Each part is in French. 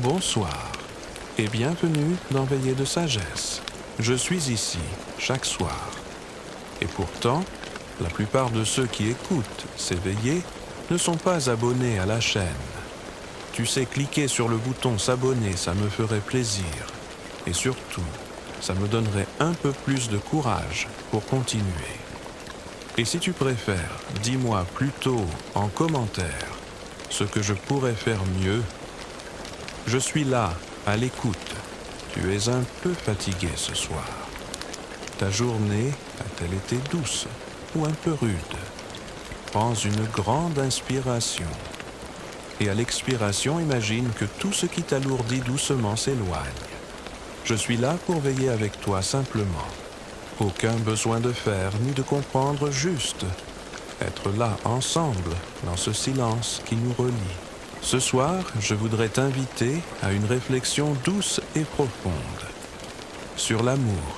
Bonsoir et bienvenue dans Veillée de Sagesse. Je suis ici chaque soir. Et pourtant, la plupart de ceux qui écoutent ces veillées ne sont pas abonnés à la chaîne. Tu sais, cliquer sur le bouton s'abonner, ça me ferait plaisir. Et surtout, ça me donnerait un peu plus de courage pour continuer. Et si tu préfères, dis-moi plutôt en commentaire ce que je pourrais faire mieux. Je suis là, à l'écoute. Tu es un peu fatigué ce soir. Ta journée a-t-elle été douce ou un peu rude? Prends une grande inspiration. Et à l'expiration, imagine que tout ce qui t'alourdit doucement s'éloigne. Je suis là pour veiller avec toi simplement. Aucun besoin de faire ni de comprendre, juste être là ensemble dans ce silence qui nous relie. Ce soir, je voudrais t'inviter à une réflexion douce et profonde sur l'amour.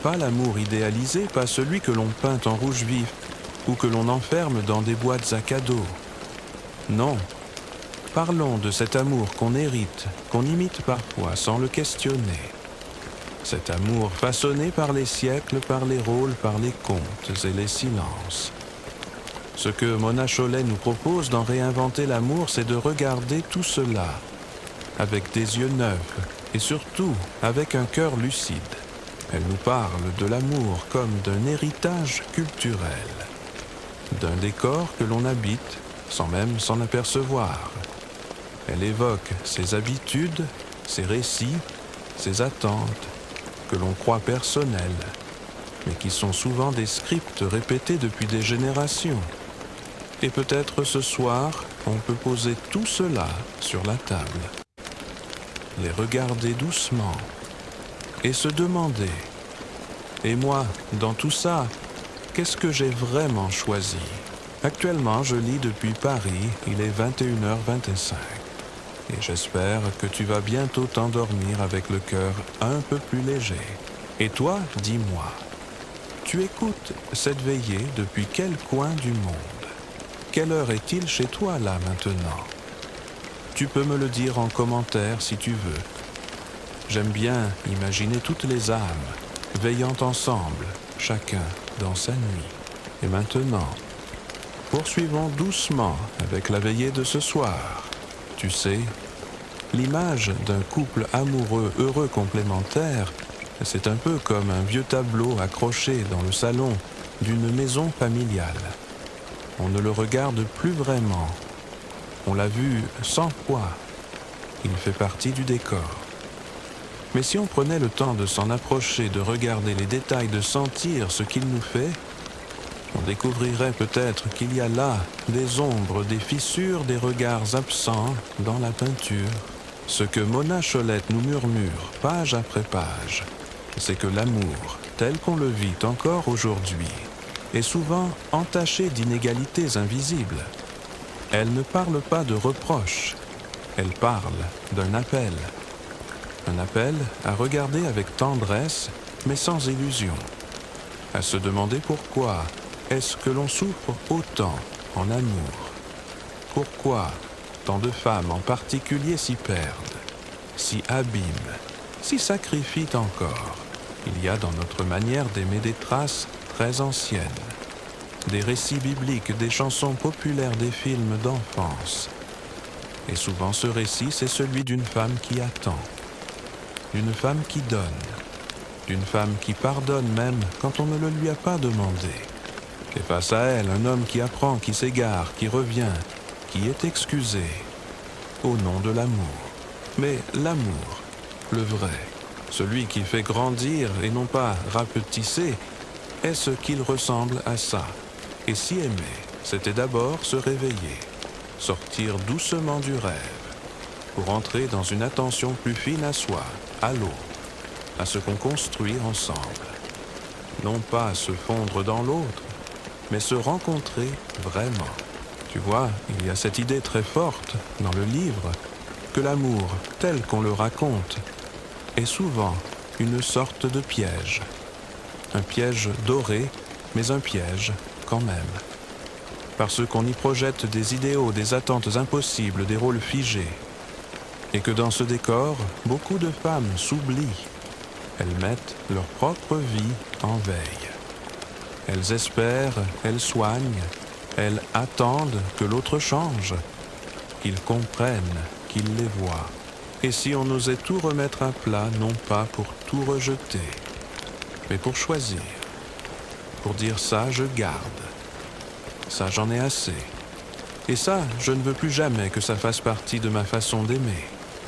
Pas l'amour idéalisé, pas celui que l'on peint en rouge vif ou que l'on enferme dans des boîtes à cadeaux. Non, parlons de cet amour qu'on hérite, qu'on imite parfois sans le questionner. Cet amour façonné par les siècles, par les rôles, par les contes et les silences. Ce que Mona Chollet nous propose d'en réinventer l'amour, c'est de regarder tout cela avec des yeux neufs et surtout avec un cœur lucide. Elle nous parle de l'amour comme d'un héritage culturel, d'un décor que l'on habite sans même s'en apercevoir. Elle évoque ses habitudes, ses récits, ses attentes, que l'on croit personnels, mais qui sont souvent des scripts répétés depuis des générations. Et peut-être ce soir, on peut poser tout cela sur la table, les regarder doucement et se demander, et moi, dans tout ça, qu'est-ce que j'ai vraiment choisi? Actuellement, je lis depuis Paris, il est 21h25. Et j'espère que tu vas bientôt t'endormir avec le cœur un peu plus léger. Et toi, dis-moi, tu écoutes cette veillée depuis quel coin du monde? Quelle heure est-il chez toi là maintenant? Tu peux me le dire en commentaire si tu veux. J'aime bien imaginer toutes les âmes veillant ensemble, chacun dans sa nuit. Et maintenant, poursuivons doucement avec la veillée de ce soir. Tu sais, l'image d'un couple amoureux heureux complémentaire, c'est un peu comme un vieux tableau accroché dans le salon d'une maison familiale. On ne le regarde plus vraiment. On l'a vu 100 fois. Il fait partie du décor. Mais si on prenait le temps de s'en approcher, de regarder les détails, de sentir ce qu'il nous fait, on découvrirait peut-être qu'il y a là des ombres, des fissures, des regards absents dans la peinture. Ce que Mona Chollet nous murmure, page après page, c'est que l'amour, tel qu'on le vit encore aujourd'hui, est souvent entaché d'inégalités invisibles. Elle ne parle pas de reproches, elle parle d'un appel. Un appel à regarder avec tendresse, mais sans illusion. À se demander pourquoi est-ce que l'on souffre autant en amour? Pourquoi tant de femmes en particulier s'y perdent, s'y abîment, s'y sacrifient encore? Il y a dans notre manière d'aimer des traces très anciennes, des récits bibliques, des chansons populaires, des films d'enfance. Et souvent ce récit, c'est celui d'une femme qui attend, d'une femme qui donne, d'une femme qui pardonne même quand on ne le lui a pas demandé. Et face à elle, un homme qui apprend, qui s'égare, qui revient, qui est excusé, au nom de l'amour. Mais l'amour, le vrai, celui qui fait grandir et non pas rapetisser, est ce qu'il ressemble à ça. Et si aimer, c'était d'abord se réveiller, sortir doucement du rêve, pour entrer dans une attention plus fine à soi, à l'autre, à ce qu'on construit ensemble. Non pas se fondre dans l'autre, mais se rencontrer vraiment. Tu vois, il y a cette idée très forte dans le livre que l'amour, tel qu'on le raconte, est souvent une sorte de piège. Un piège doré, mais un piège quand même. Parce qu'on y projette des idéaux, des attentes impossibles, des rôles figés. et que dans ce décor, beaucoup de femmes s'oublient. Elles mettent leur propre vie en veille. Elles espèrent, elles soignent, elles attendent que l'autre change, qu'ils comprennent, qu'ils les voient. Et si on osait tout remettre à plat, non pas pour tout rejeter, mais pour choisir, pour dire ça, je garde, ça, j'en ai assez. Et ça, je ne veux plus jamais que ça fasse partie de ma façon d'aimer.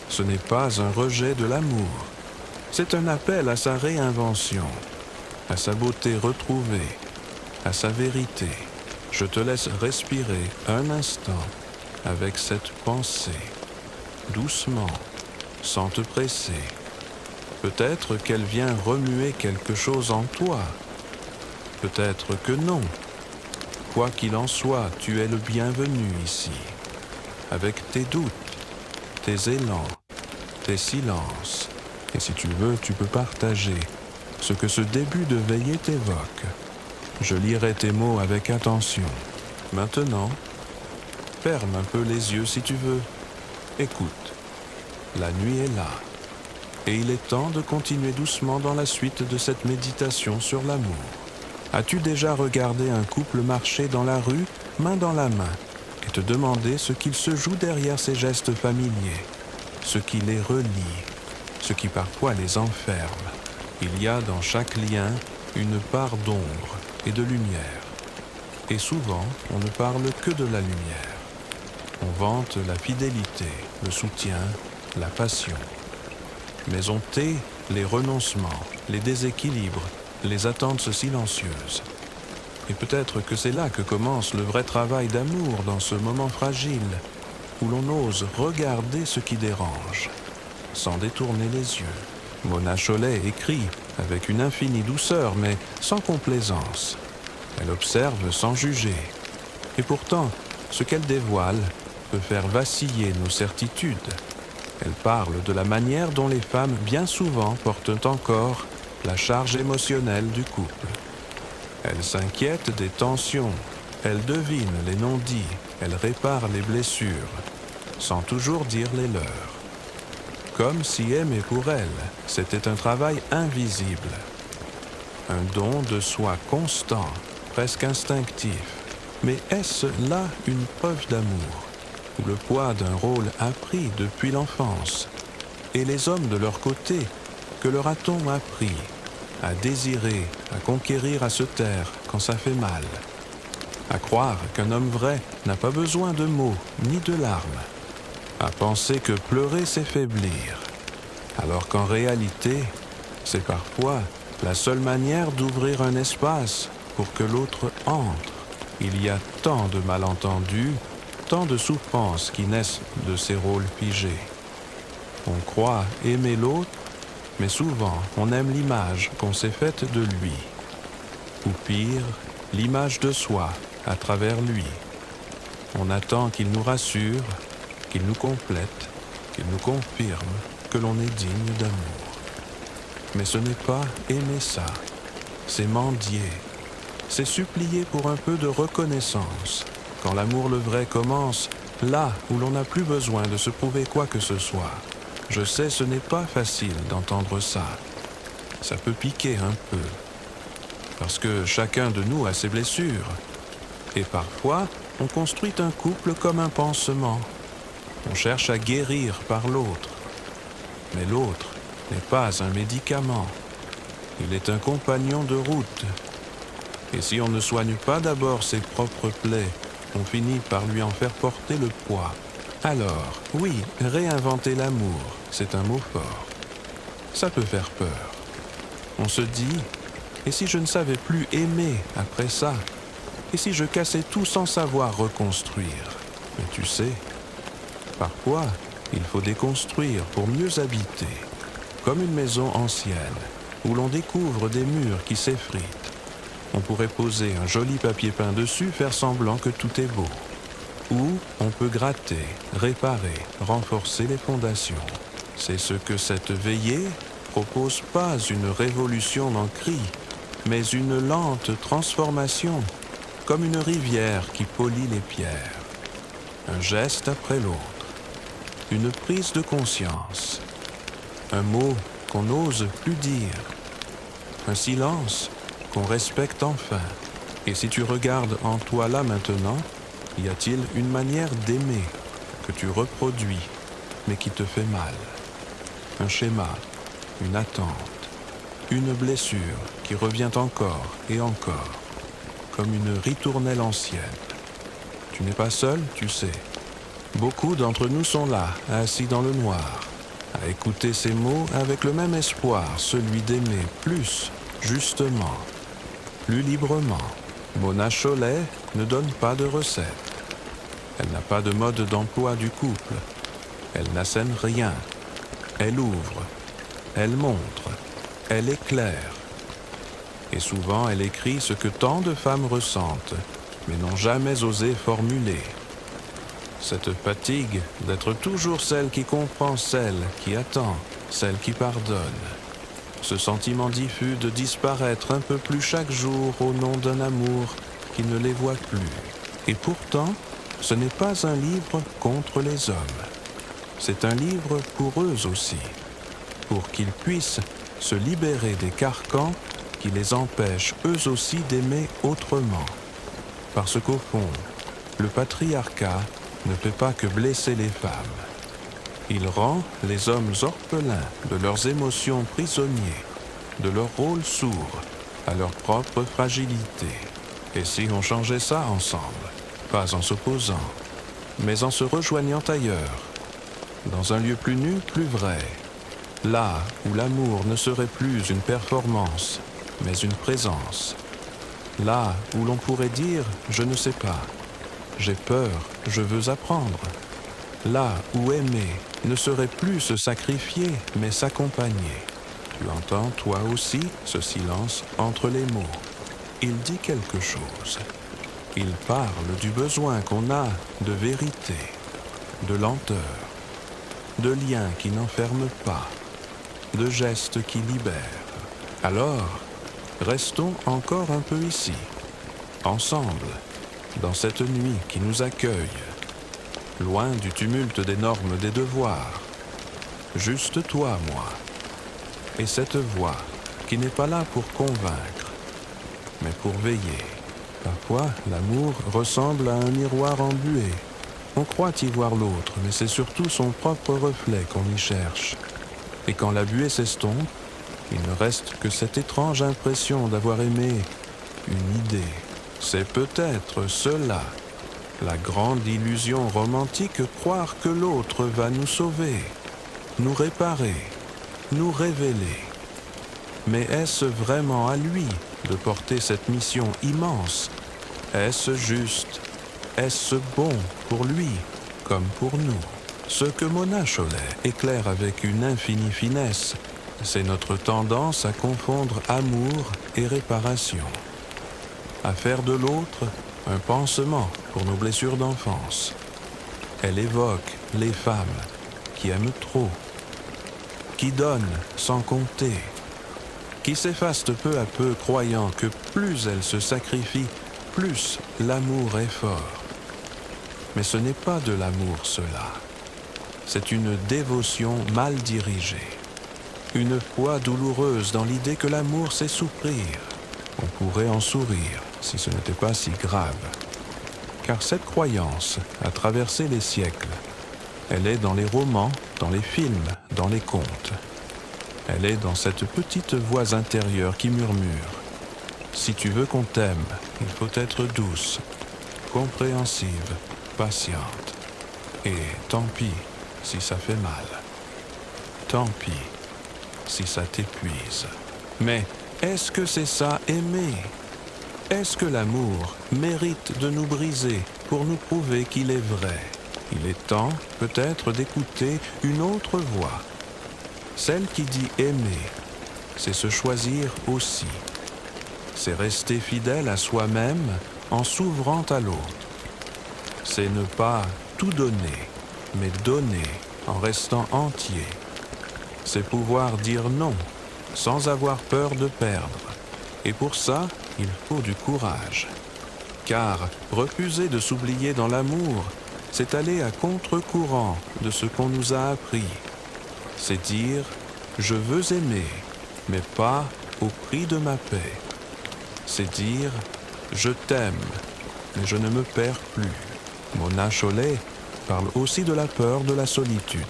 Ce n'est pas un rejet de l'amour, c'est un appel à sa réinvention, à sa beauté retrouvée, à sa vérité. Je te laisse respirer un instant avec cette pensée, doucement, sans te presser. Peut-être qu'elle vient remuer quelque chose en toi, peut-être que non. Quoi qu'il en soit, tu es le bienvenu ici, avec tes doutes, tes élans, tes silences. Et si tu veux, tu peux partager ce que ce début de veillée t'évoque. Je lirai tes mots avec attention. Maintenant, ferme un peu les yeux si tu veux. Écoute, la nuit est là. Et il est temps de continuer doucement dans la suite de cette méditation sur l'amour. As-tu déjà regardé un couple marcher dans la rue, main dans la main, et te demander ce qu'il se joue derrière ces gestes familiers, ce qui les relie, ce qui parfois les enferme? Il y a dans chaque lien une part d'ombre et de lumière. Et souvent, on ne parle que de la lumière. On vante la fidélité, le soutien, la passion. Mais on tait les renoncements, les déséquilibres, les attentes silencieuses. Et peut-être que c'est là que commence le vrai travail d'amour dans ce moment fragile, où l'on ose regarder ce qui dérange, sans détourner les yeux. Mona Chollet écrit avec une infinie douceur, mais sans complaisance. Elle observe sans juger. Et pourtant, ce qu'elle dévoile peut faire vaciller nos certitudes. Elle parle de la manière dont les femmes, bien souvent, portent encore la charge émotionnelle du couple. Elle s'inquiète des tensions, elle devine les non-dits, elle répare les blessures, sans toujours dire les leurs. Comme si aimer pour elle, c'était un travail invisible, un don de soi constant, presque instinctif. Mais est-ce là une preuve d'amour, ou le poids d'un rôle appris depuis l'enfance? Et les hommes de leur côté, que leur a-t-on appris à désirer, à conquérir, à se taire quand ça fait mal? À croire qu'un homme vrai n'a pas besoin de mots ni de larmes? À penser que pleurer c'est faiblir, alors qu'en réalité, c'est parfois la seule manière d'ouvrir un espace pour que l'autre entre. Il y a tant de malentendus, tant de souffrances qui naissent de ces rôles figés. On croit aimer l'autre, mais souvent on aime l'image qu'on s'est faite de lui. Ou pire, l'image de soi à travers lui. On attend qu'il nous rassure, qu'il nous complète, qu'il nous confirme que l'on est digne d'amour. Mais ce n'est pas aimer ça, c'est mendier, c'est supplier pour un peu de reconnaissance. Quand l'amour le vrai commence, là où l'on n'a plus besoin de se prouver quoi que ce soit. Je sais, ce n'est pas facile d'entendre ça. Ça peut piquer un peu. Parce que chacun de nous a ses blessures. Et parfois, on construit un couple comme un pansement. On cherche à guérir par l'autre. Mais l'autre n'est pas un médicament. Il est un compagnon de route. Et si on ne soigne pas d'abord ses propres plaies, on finit par lui en faire porter le poids. Alors, oui, réinventer l'amour, c'est un mot fort. Ça peut faire peur. On se dit, et si je ne savais plus aimer après ça? Et si je cassais tout sans savoir reconstruire? Mais tu sais, parfois, il faut déconstruire pour mieux habiter. Comme une maison ancienne, où l'on découvre des murs qui s'effritent. On pourrait poser un joli papier peint dessus, faire semblant que tout est beau. Ou on peut gratter, réparer, renforcer les fondations. C'est ce que cette veillée propose, pas une révolution en cri, mais une lente transformation, comme une rivière qui polit les pierres. Un geste après l'autre. une prise de conscience, un mot qu'on n'ose plus dire, un silence qu'on respecte enfin. Et si tu regardes en toi là maintenant, y a-t-il une manière d'aimer que tu reproduis, mais qui te fait mal? Un schéma, une attente, une blessure qui revient encore et encore, comme une ritournelle ancienne. Tu n'es pas seul, tu sais. Beaucoup d'entre nous sont là, assis dans le noir, à écouter ces mots avec le même espoir, celui d'aimer plus, justement, plus librement. Mona Chollet ne donne pas de recette. Elle n'a pas de mode d'emploi du couple. Elle n'assène rien. Elle ouvre, elle montre, elle éclaire. Et souvent, elle écrit ce que tant de femmes ressentent, mais n'ont jamais osé formuler. Cette fatigue d'être toujours celle qui comprend, celle qui attend, celle qui pardonne. Ce sentiment diffus de disparaître un peu plus chaque jour au nom d'un amour qui ne les voit plus. Et pourtant, ce n'est pas un livre contre les hommes. C'est un livre pour eux aussi, pour qu'ils puissent se libérer des carcans qui les empêchent eux aussi d'aimer autrement. Parce qu'au fond, le patriarcat ne fait pas que blesser les femmes. Il rend les hommes orphelins de leurs émotions prisonniers, de leur rôle sourd à leur propre fragilité. Et si on changeait ça ensemble, pas en s'opposant, mais en se rejoignant ailleurs, dans un lieu plus nu, plus vrai, là où l'amour ne serait plus une performance, mais une présence, là où l'on pourrait dire « je ne sais pas », j'ai peur, je veux apprendre. Là où aimer ne serait plus se sacrifier, mais s'accompagner. Tu entends, toi aussi, ce silence entre les mots. Il dit quelque chose. Il parle du besoin qu'on a de vérité, de lenteur, de liens qui n'enferment pas, de gestes qui libèrent. Alors, restons encore un peu ici, ensemble, dans cette nuit qui nous accueille, loin du tumulte des normes des devoirs. Juste toi, moi, et cette voix qui n'est pas là pour convaincre, mais pour veiller. Parfois, l'amour ressemble à un miroir embué. On croit y voir l'autre, mais c'est surtout son propre reflet qu'on y cherche. Et quand la buée s'estompe, il ne reste que cette étrange impression d'avoir aimé une idée. C'est peut-être cela, la grande illusion romantique, croire que l'autre va nous sauver, nous réparer, nous révéler. Mais est-ce vraiment à lui de porter cette mission immense? Est-ce juste? Est-ce bon pour lui comme pour nous? Ce que Mona Chollet éclaire avec une infinie finesse, c'est notre tendance à confondre amour et réparation, à faire de l'autre un pansement pour nos blessures d'enfance. Elle évoque les femmes qui aiment trop, qui donnent sans compter, qui s'effacent peu à peu croyant que plus elles se sacrifient, plus l'amour est fort. Mais ce n'est pas de l'amour cela. C'est une dévotion mal dirigée. Une foi douloureuse dans l'idée que l'amour c'est souffrir. On pourrait en sourire si ce n'était pas si grave. Car cette croyance a traversé les siècles. Elle est dans les romans, dans les films, dans les contes. Elle est dans cette petite voix intérieure qui murmure. Si tu veux qu'on t'aime, il faut être douce, compréhensive, patiente. Et tant pis si ça fait mal. Tant pis si ça t'épuise. Mais est-ce que c'est ça aimer? Est-ce que l'amour mérite de nous briser pour nous prouver qu'il est vrai? Il est temps, peut-être, d'écouter une autre voix. Celle qui dit aimer, c'est se choisir aussi. C'est rester fidèle à soi-même en s'ouvrant à l'autre. C'est ne pas tout donner, mais donner en restant entier. C'est pouvoir dire non sans avoir peur de perdre. Et pour ça, il faut du courage. Car refuser de s'oublier dans l'amour, c'est aller à contre-courant de ce qu'on nous a appris. C'est dire « je veux aimer, mais pas au prix de ma paix ». C'est dire « je t'aime, mais je ne me perds plus ». Mona Chollet parle aussi de la peur de la solitude,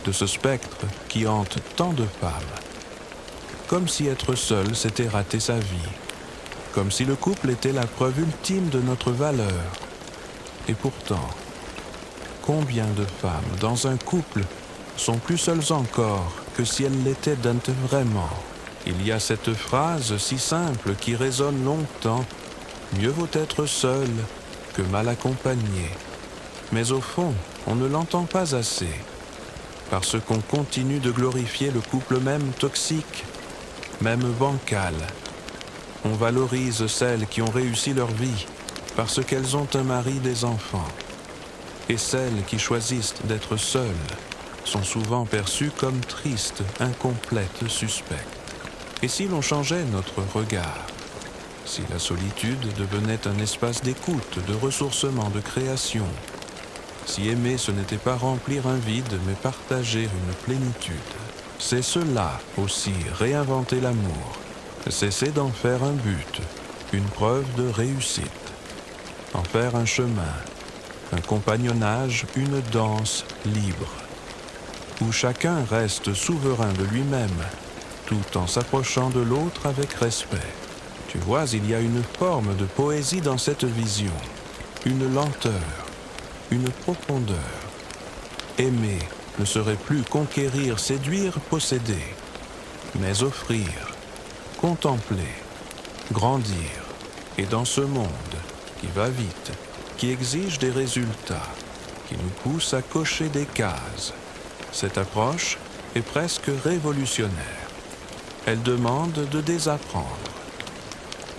de ce spectre qui hante tant de femmes. Comme si être seul, c'était rater sa vie. Comme si le couple était la preuve ultime de notre valeur. Et pourtant, combien de femmes dans un couple sont plus seules encore que si elles l'étaient vraiment? Il y a cette phrase si simple qui résonne longtemps. Mieux vaut être seul que mal accompagné. Mais au fond, on ne l'entend pas assez. Parce qu'on continue de glorifier le couple même toxique, même bancal. On valorise celles qui ont réussi leur vie parce qu'elles ont un mari, des enfants. Et celles qui choisissent d'être seules sont souvent perçues comme tristes, incomplètes, suspectes. Et si l'on changeait notre regard? Si la solitude devenait un espace d'écoute, de ressourcement, de création? Si aimer, ce n'était pas remplir un vide, mais partager une plénitude? C'est cela aussi, réinventer l'amour. Cesser d'en faire un but, une preuve de réussite. En faire un chemin, un compagnonnage, une danse libre. Où chacun reste souverain de lui-même, tout en s'approchant de l'autre avec respect. Tu vois, il y a une forme de poésie dans cette vision, une lenteur, une profondeur. Aimer ne serait plus conquérir, séduire, posséder, mais offrir, contempler, grandir. Et dans ce monde qui va vite, qui exige des résultats, qui nous pousse à cocher des cases, cette approche est presque révolutionnaire. Elle demande de désapprendre,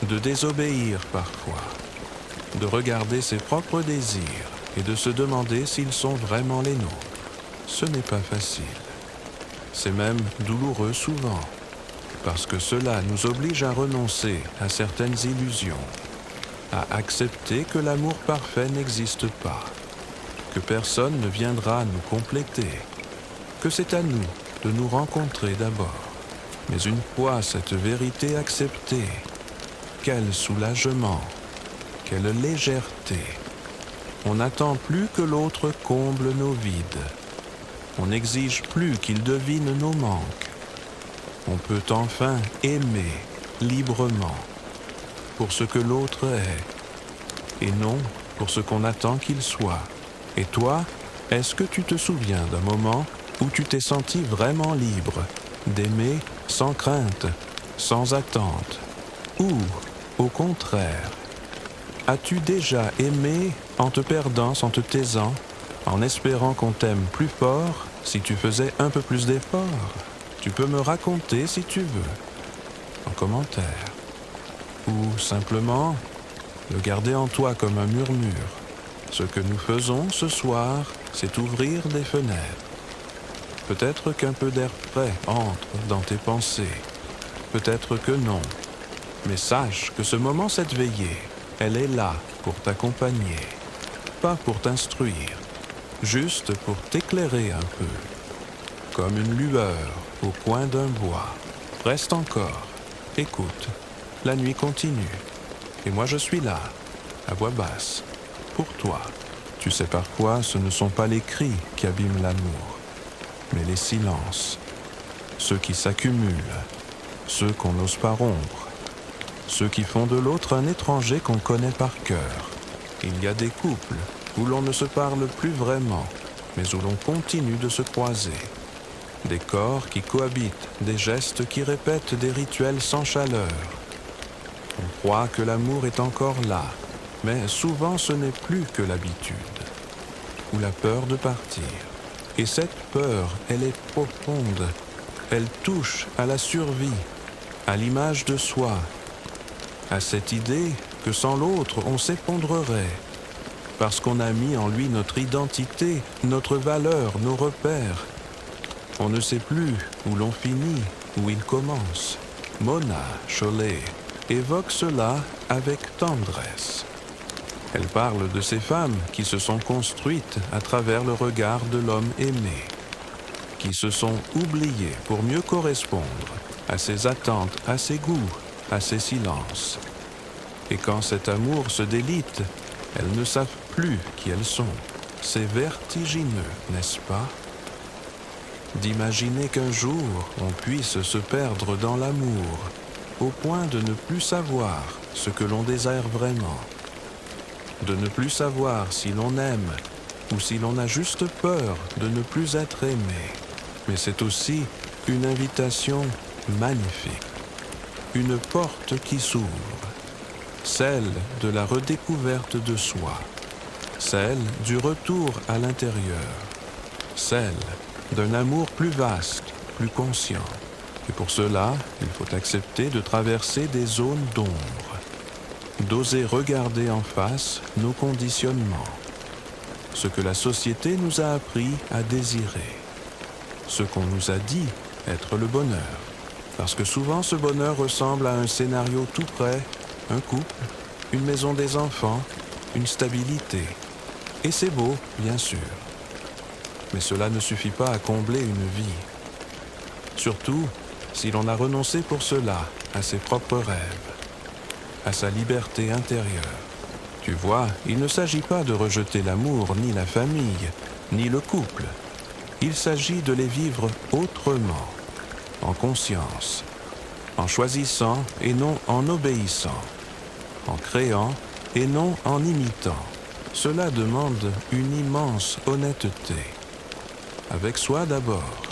de désobéir parfois, de regarder ses propres désirs et de se demander s'ils sont vraiment les nôtres. Ce n'est pas facile. C'est même douloureux souvent, parce que cela nous oblige à renoncer à certaines illusions, à accepter que l'amour parfait n'existe pas, que personne ne viendra nous compléter, que c'est à nous de nous rencontrer d'abord. Mais une fois cette vérité acceptée, quel soulagement, quelle légèreté. On n'attend plus que l'autre comble nos vides. On n'exige plus qu'il devine nos manques. On peut enfin aimer librement pour ce que l'autre est, et non pour ce qu'on attend qu'il soit. Et toi, est-ce que tu te souviens d'un moment où tu t'es senti vraiment libre, d'aimer sans crainte, sans attente? Ou, au contraire, as-tu déjà aimé en te perdant, en te taisant, en espérant qu'on t'aime plus fort si tu faisais un peu plus d'efforts? Tu peux me raconter si tu veux, en commentaire. Ou simplement le garder en toi comme un murmure. Ce que nous faisons ce soir, c'est ouvrir des fenêtres. Peut-être qu'un peu d'air frais entre dans tes pensées. Peut-être que non. Mais sache que ce moment, cette veillée, elle est là pour t'accompagner. Pas pour t'instruire, juste pour t'éclairer un peu. Comme une lueur au coin d'un bois. Reste encore, écoute, la nuit continue. Et moi je suis là, à voix basse, pour toi. Tu sais, parfois, ce ne sont pas les cris qui abîment l'amour, mais les silences, ceux qui s'accumulent, ceux qu'on n'ose pas rompre, ceux qui font de l'autre un étranger qu'on connaît par cœur. Il y a des couples où l'on ne se parle plus vraiment, mais où l'on continue de se croiser. Des corps qui cohabitent, des gestes qui répètent des rituels sans chaleur. On croit que l'amour est encore là, mais souvent ce n'est plus que l'habitude, ou la peur de partir. Et cette peur, elle est profonde, elle touche à la survie, à l'image de soi, à cette idée que sans l'autre on s'effondrerait, parce qu'on a mis en lui notre identité, notre valeur, nos repères. On ne sait plus où l'on finit, où il commence. Mona Chollet évoque cela avec tendresse. Elle parle de ces femmes qui se sont construites à travers le regard de l'homme aimé, qui se sont oubliées pour mieux correspondre à ses attentes, à ses goûts, à ses silences. Et quand cet amour se délite, elles ne savent plus qui elles sont. C'est vertigineux, n'est-ce pas? D'imaginer qu'un jour on puisse se perdre dans l'amour, au point de ne plus savoir ce que l'on désire vraiment, de ne plus savoir si l'on aime ou si l'on a juste peur de ne plus être aimé. Mais c'est aussi une invitation magnifique, une porte qui s'ouvre, celle de la redécouverte de soi, celle du retour à l'intérieur, celle d'un amour plus vaste, plus conscient. Et pour cela, il faut accepter de traverser des zones d'ombre, d'oser regarder en face nos conditionnements, ce que la société nous a appris à désirer, ce qu'on nous a dit être le bonheur. Parce que souvent ce bonheur ressemble à un scénario tout prêt, un couple, une maison des enfants, une stabilité. Et c'est beau, bien sûr. Mais cela ne suffit pas à combler une vie. Surtout si l'on a renoncé pour cela à ses propres rêves, à sa liberté intérieure. Tu vois, il ne s'agit pas de rejeter l'amour, ni la famille, ni le couple. Il s'agit de les vivre autrement, en conscience, en choisissant et non en obéissant, en créant et non en imitant. Cela demande une immense honnêteté, avec soi d'abord,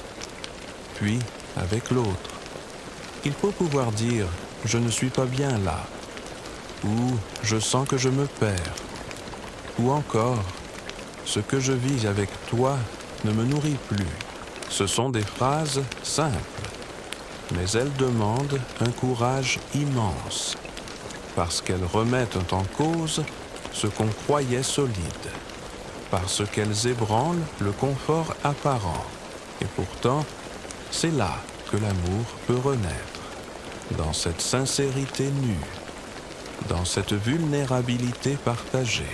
puis avec l'autre. Il faut pouvoir dire « je ne suis pas bien là » ou « je sens que je me perds » ou encore « ce que je vis avec toi ne me nourrit plus ». Ce sont des phrases simples, mais elles demandent un courage immense, parce qu'elles remettent en cause ce qu'on croyait solide, parce qu'elles ébranlent le confort apparent. Et pourtant, c'est là que l'amour peut renaître, dans cette sincérité nue, dans cette vulnérabilité partagée,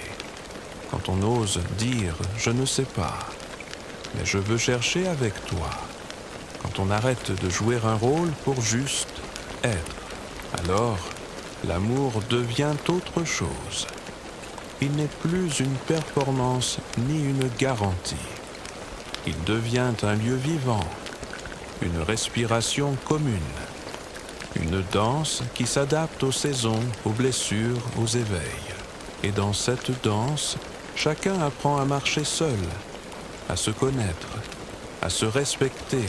quand on ose dire « je ne sais pas », mais je veux chercher avec toi. Quand on arrête de jouer un rôle pour juste être, alors l'amour devient autre chose. Il n'est plus une performance ni une garantie. Il devient un lieu vivant, une respiration commune, une danse qui s'adapte aux saisons, aux blessures, aux éveils. Et dans cette danse, chacun apprend à marcher seul, à se connaître, à se respecter,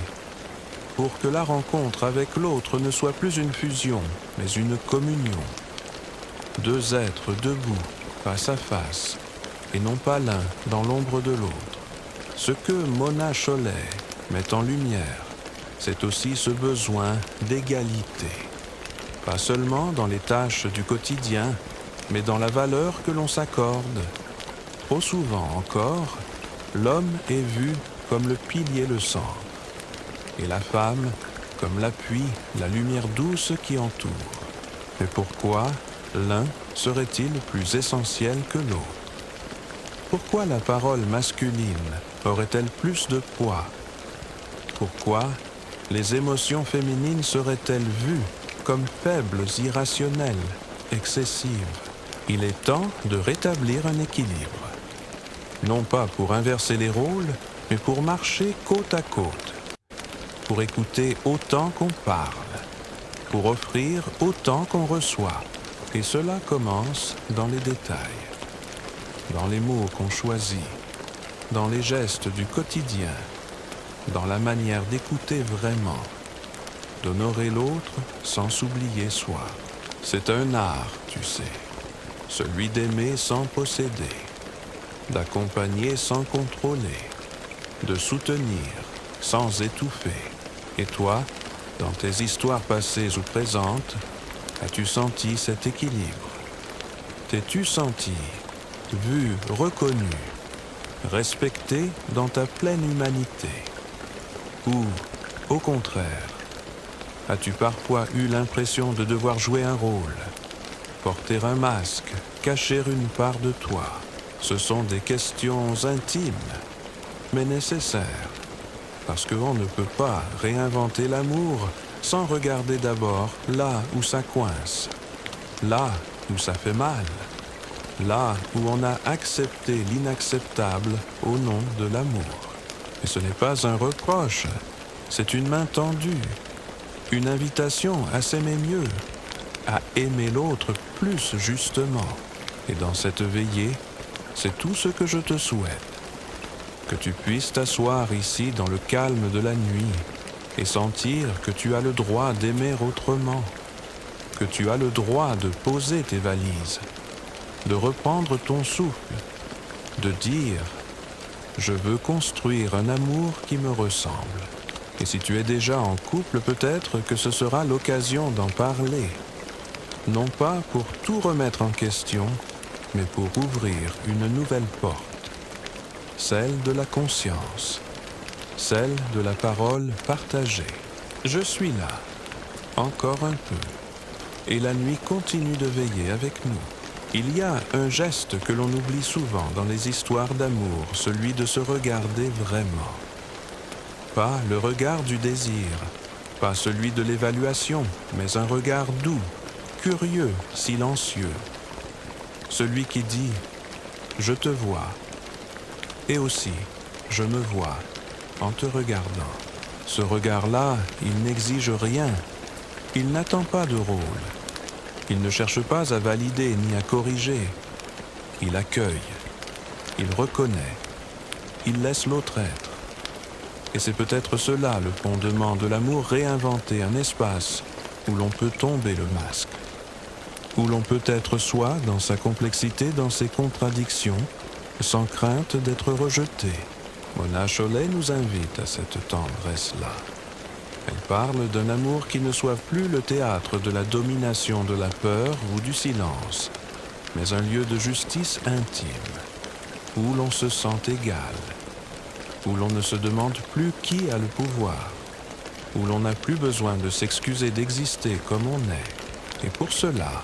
pour que la rencontre avec l'autre ne soit plus une fusion, mais une communion. Deux êtres debout, face à face, et non pas l'un dans l'ombre de l'autre. Ce que Mona Chollet met en lumière, c'est aussi ce besoin d'égalité. Pas seulement dans les tâches du quotidien, mais dans la valeur que l'on s'accorde. Trop souvent encore, l'homme est vu comme le pilier, le centre, et la femme comme l'appui, la lumière douce qui entoure. Mais pourquoi l'un serait-il plus essentiel que l'autre? Pourquoi la parole masculine aurait-elle plus de poids? Pourquoi les émotions féminines seraient-elles vues comme faibles, irrationnelles, excessives? Il est temps de rétablir un équilibre. Non pas pour inverser les rôles, mais pour marcher côte à côte, pour écouter autant qu'on parle, pour offrir autant qu'on reçoit. Et cela commence dans les détails, dans les mots qu'on choisit, dans les gestes du quotidien, dans la manière d'écouter vraiment, d'honorer l'autre sans s'oublier soi. C'est un art, tu sais, celui d'aimer sans posséder, d'accompagner sans contrôler, de soutenir sans étouffer. Et toi, dans tes histoires passées ou présentes, as-tu senti cet équilibre? T'es-tu senti, vu, reconnu, respecté dans ta pleine humanité? Ou, au contraire, as-tu parfois eu l'impression de devoir jouer un rôle, porter un masque, cacher une part de toi. Ce sont des questions intimes, mais nécessaires, parce qu'on ne peut pas réinventer l'amour sans regarder d'abord là où ça coince, là où ça fait mal, là où on a accepté l'inacceptable au nom de l'amour. Et ce n'est pas un reproche, c'est une main tendue, une invitation à s'aimer mieux, à aimer l'autre plus justement. Et dans cette veillée, c'est tout ce que je te souhaite. Que tu puisses t'asseoir ici dans le calme de la nuit et sentir que tu as le droit d'aimer autrement, que tu as le droit de poser tes valises, de reprendre ton souffle, de dire « Je veux construire un amour qui me ressemble ». Et si tu es déjà en couple, peut-être que ce sera l'occasion d'en parler, non pas pour tout remettre en question, mais pour ouvrir une nouvelle porte, celle de la conscience, celle de la parole partagée. Je suis là, encore un peu, et la nuit continue de veiller avec nous. Il y a un geste que l'on oublie souvent dans les histoires d'amour, celui de se regarder vraiment. Pas le regard du désir, pas celui de l'évaluation, mais un regard doux, curieux, silencieux. Celui qui dit « Je te vois » et aussi « Je me vois » en te regardant. Ce regard-là, il n'exige rien. Il n'attend pas de rôle. Il ne cherche pas à valider ni à corriger. Il accueille. Il reconnaît. Il laisse l'autre être. Et c'est peut-être cela le fondement de l'amour, réinventer un espace où l'on peut tomber le masque, où l'on peut être soi dans sa complexité, dans ses contradictions, sans crainte d'être rejeté. Mona Chollet nous invite à cette tendresse-là. Elle parle d'un amour qui ne soit plus le théâtre de la domination de la peur ou du silence, mais un lieu de justice intime, où l'on se sent égal, où l'on ne se demande plus qui a le pouvoir, où l'on n'a plus besoin de s'excuser d'exister comme on est. Et pour cela,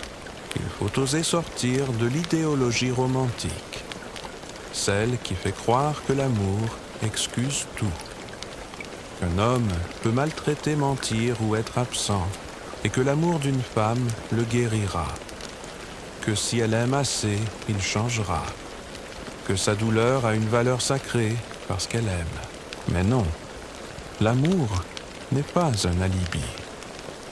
il faut oser sortir de l'idéologie romantique, celle qui fait croire que l'amour excuse tout. Qu'un homme peut maltraiter, mentir ou être absent, et que l'amour d'une femme le guérira. Que si elle aime assez, il changera. Que sa douleur a une valeur sacrée parce qu'elle aime. Mais non, l'amour n'est pas un alibi.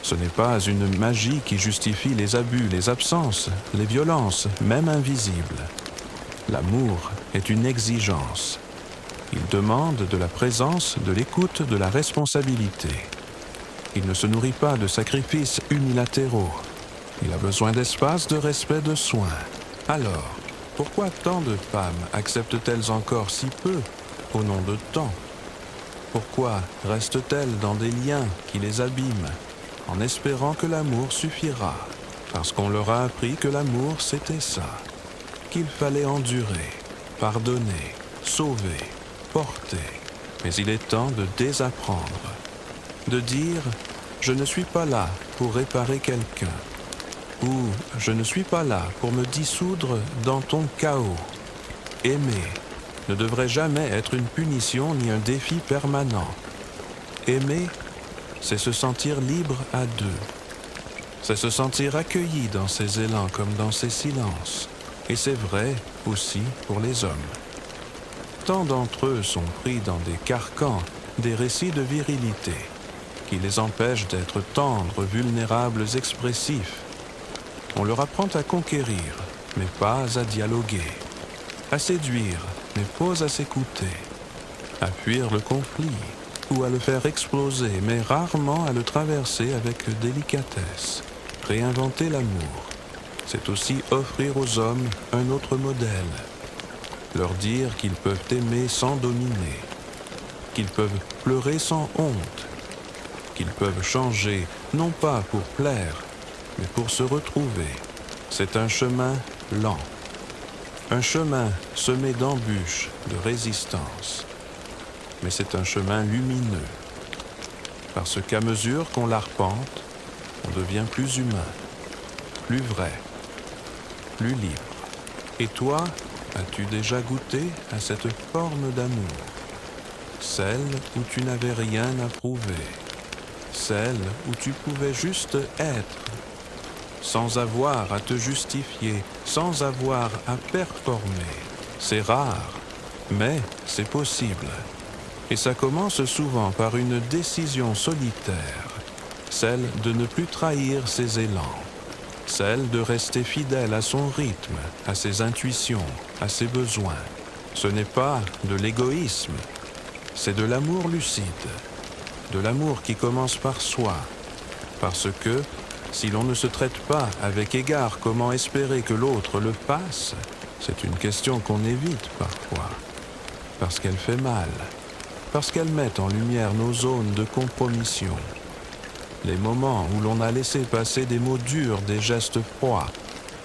Ce n'est pas une magie qui justifie les abus, les absences, les violences, même invisibles. L'amour est une exigence. Il demande de la présence, de l'écoute, de la responsabilité. Il ne se nourrit pas de sacrifices unilatéraux. Il a besoin d'espace, de respect, de soins. Alors, pourquoi tant de femmes acceptent-elles encore si peu au nom de temps? Pourquoi restent-elles dans des liens qui les abîment, en espérant que l'amour suffira? Parce qu'on leur a appris que l'amour c'était ça, qu'il fallait endurer, pardonner, sauver, porter. Mais il est temps de désapprendre, de dire « je ne suis pas là pour réparer quelqu'un » ou « je ne suis pas là pour me dissoudre dans ton chaos ». Aimer ne devrait jamais être une punition ni un défi permanent. Aimer, c'est se sentir libre à deux. C'est se sentir accueilli dans ses élans comme dans ses silences. Et c'est vrai aussi pour les hommes. Tant d'entre eux sont pris dans des carcans, des récits de virilité, qui les empêchent d'être tendres, vulnérables, expressifs. On leur apprend à conquérir, mais pas à dialoguer, à séduire, mais pas à s'écouter, à fuir le conflit ou à le faire exploser, mais rarement à le traverser avec délicatesse. Réinventer l'amour, c'est aussi offrir aux hommes un autre modèle, leur dire qu'ils peuvent aimer sans dominer, qu'ils peuvent pleurer sans honte, qu'ils peuvent changer, non pas pour plaire, mais pour se retrouver. C'est un chemin lent, un chemin semé d'embûches, de résistance. Mais c'est un chemin lumineux, parce qu'à mesure qu'on l'arpente, on devient plus humain, plus vrai, plus libre. Et toi, as-tu déjà goûté à cette forme d'amour? Celle où tu n'avais rien à prouver. Celle où tu pouvais juste être, sans avoir à te justifier, sans avoir à performer. C'est rare, mais c'est possible. Et ça commence souvent par une décision solitaire, celle de ne plus trahir ses élans, celle de rester fidèle à son rythme, à ses intuitions, à ses besoins. Ce n'est pas de l'égoïsme, c'est de l'amour lucide, de l'amour qui commence par soi, parce que si l'on ne se traite pas avec égard, comment espérer que l'autre le fasse? C'est une question qu'on évite parfois, parce qu'elle fait mal, parce qu'elle met en lumière nos zones de compromission, les moments où l'on a laissé passer des mots durs, des gestes froids,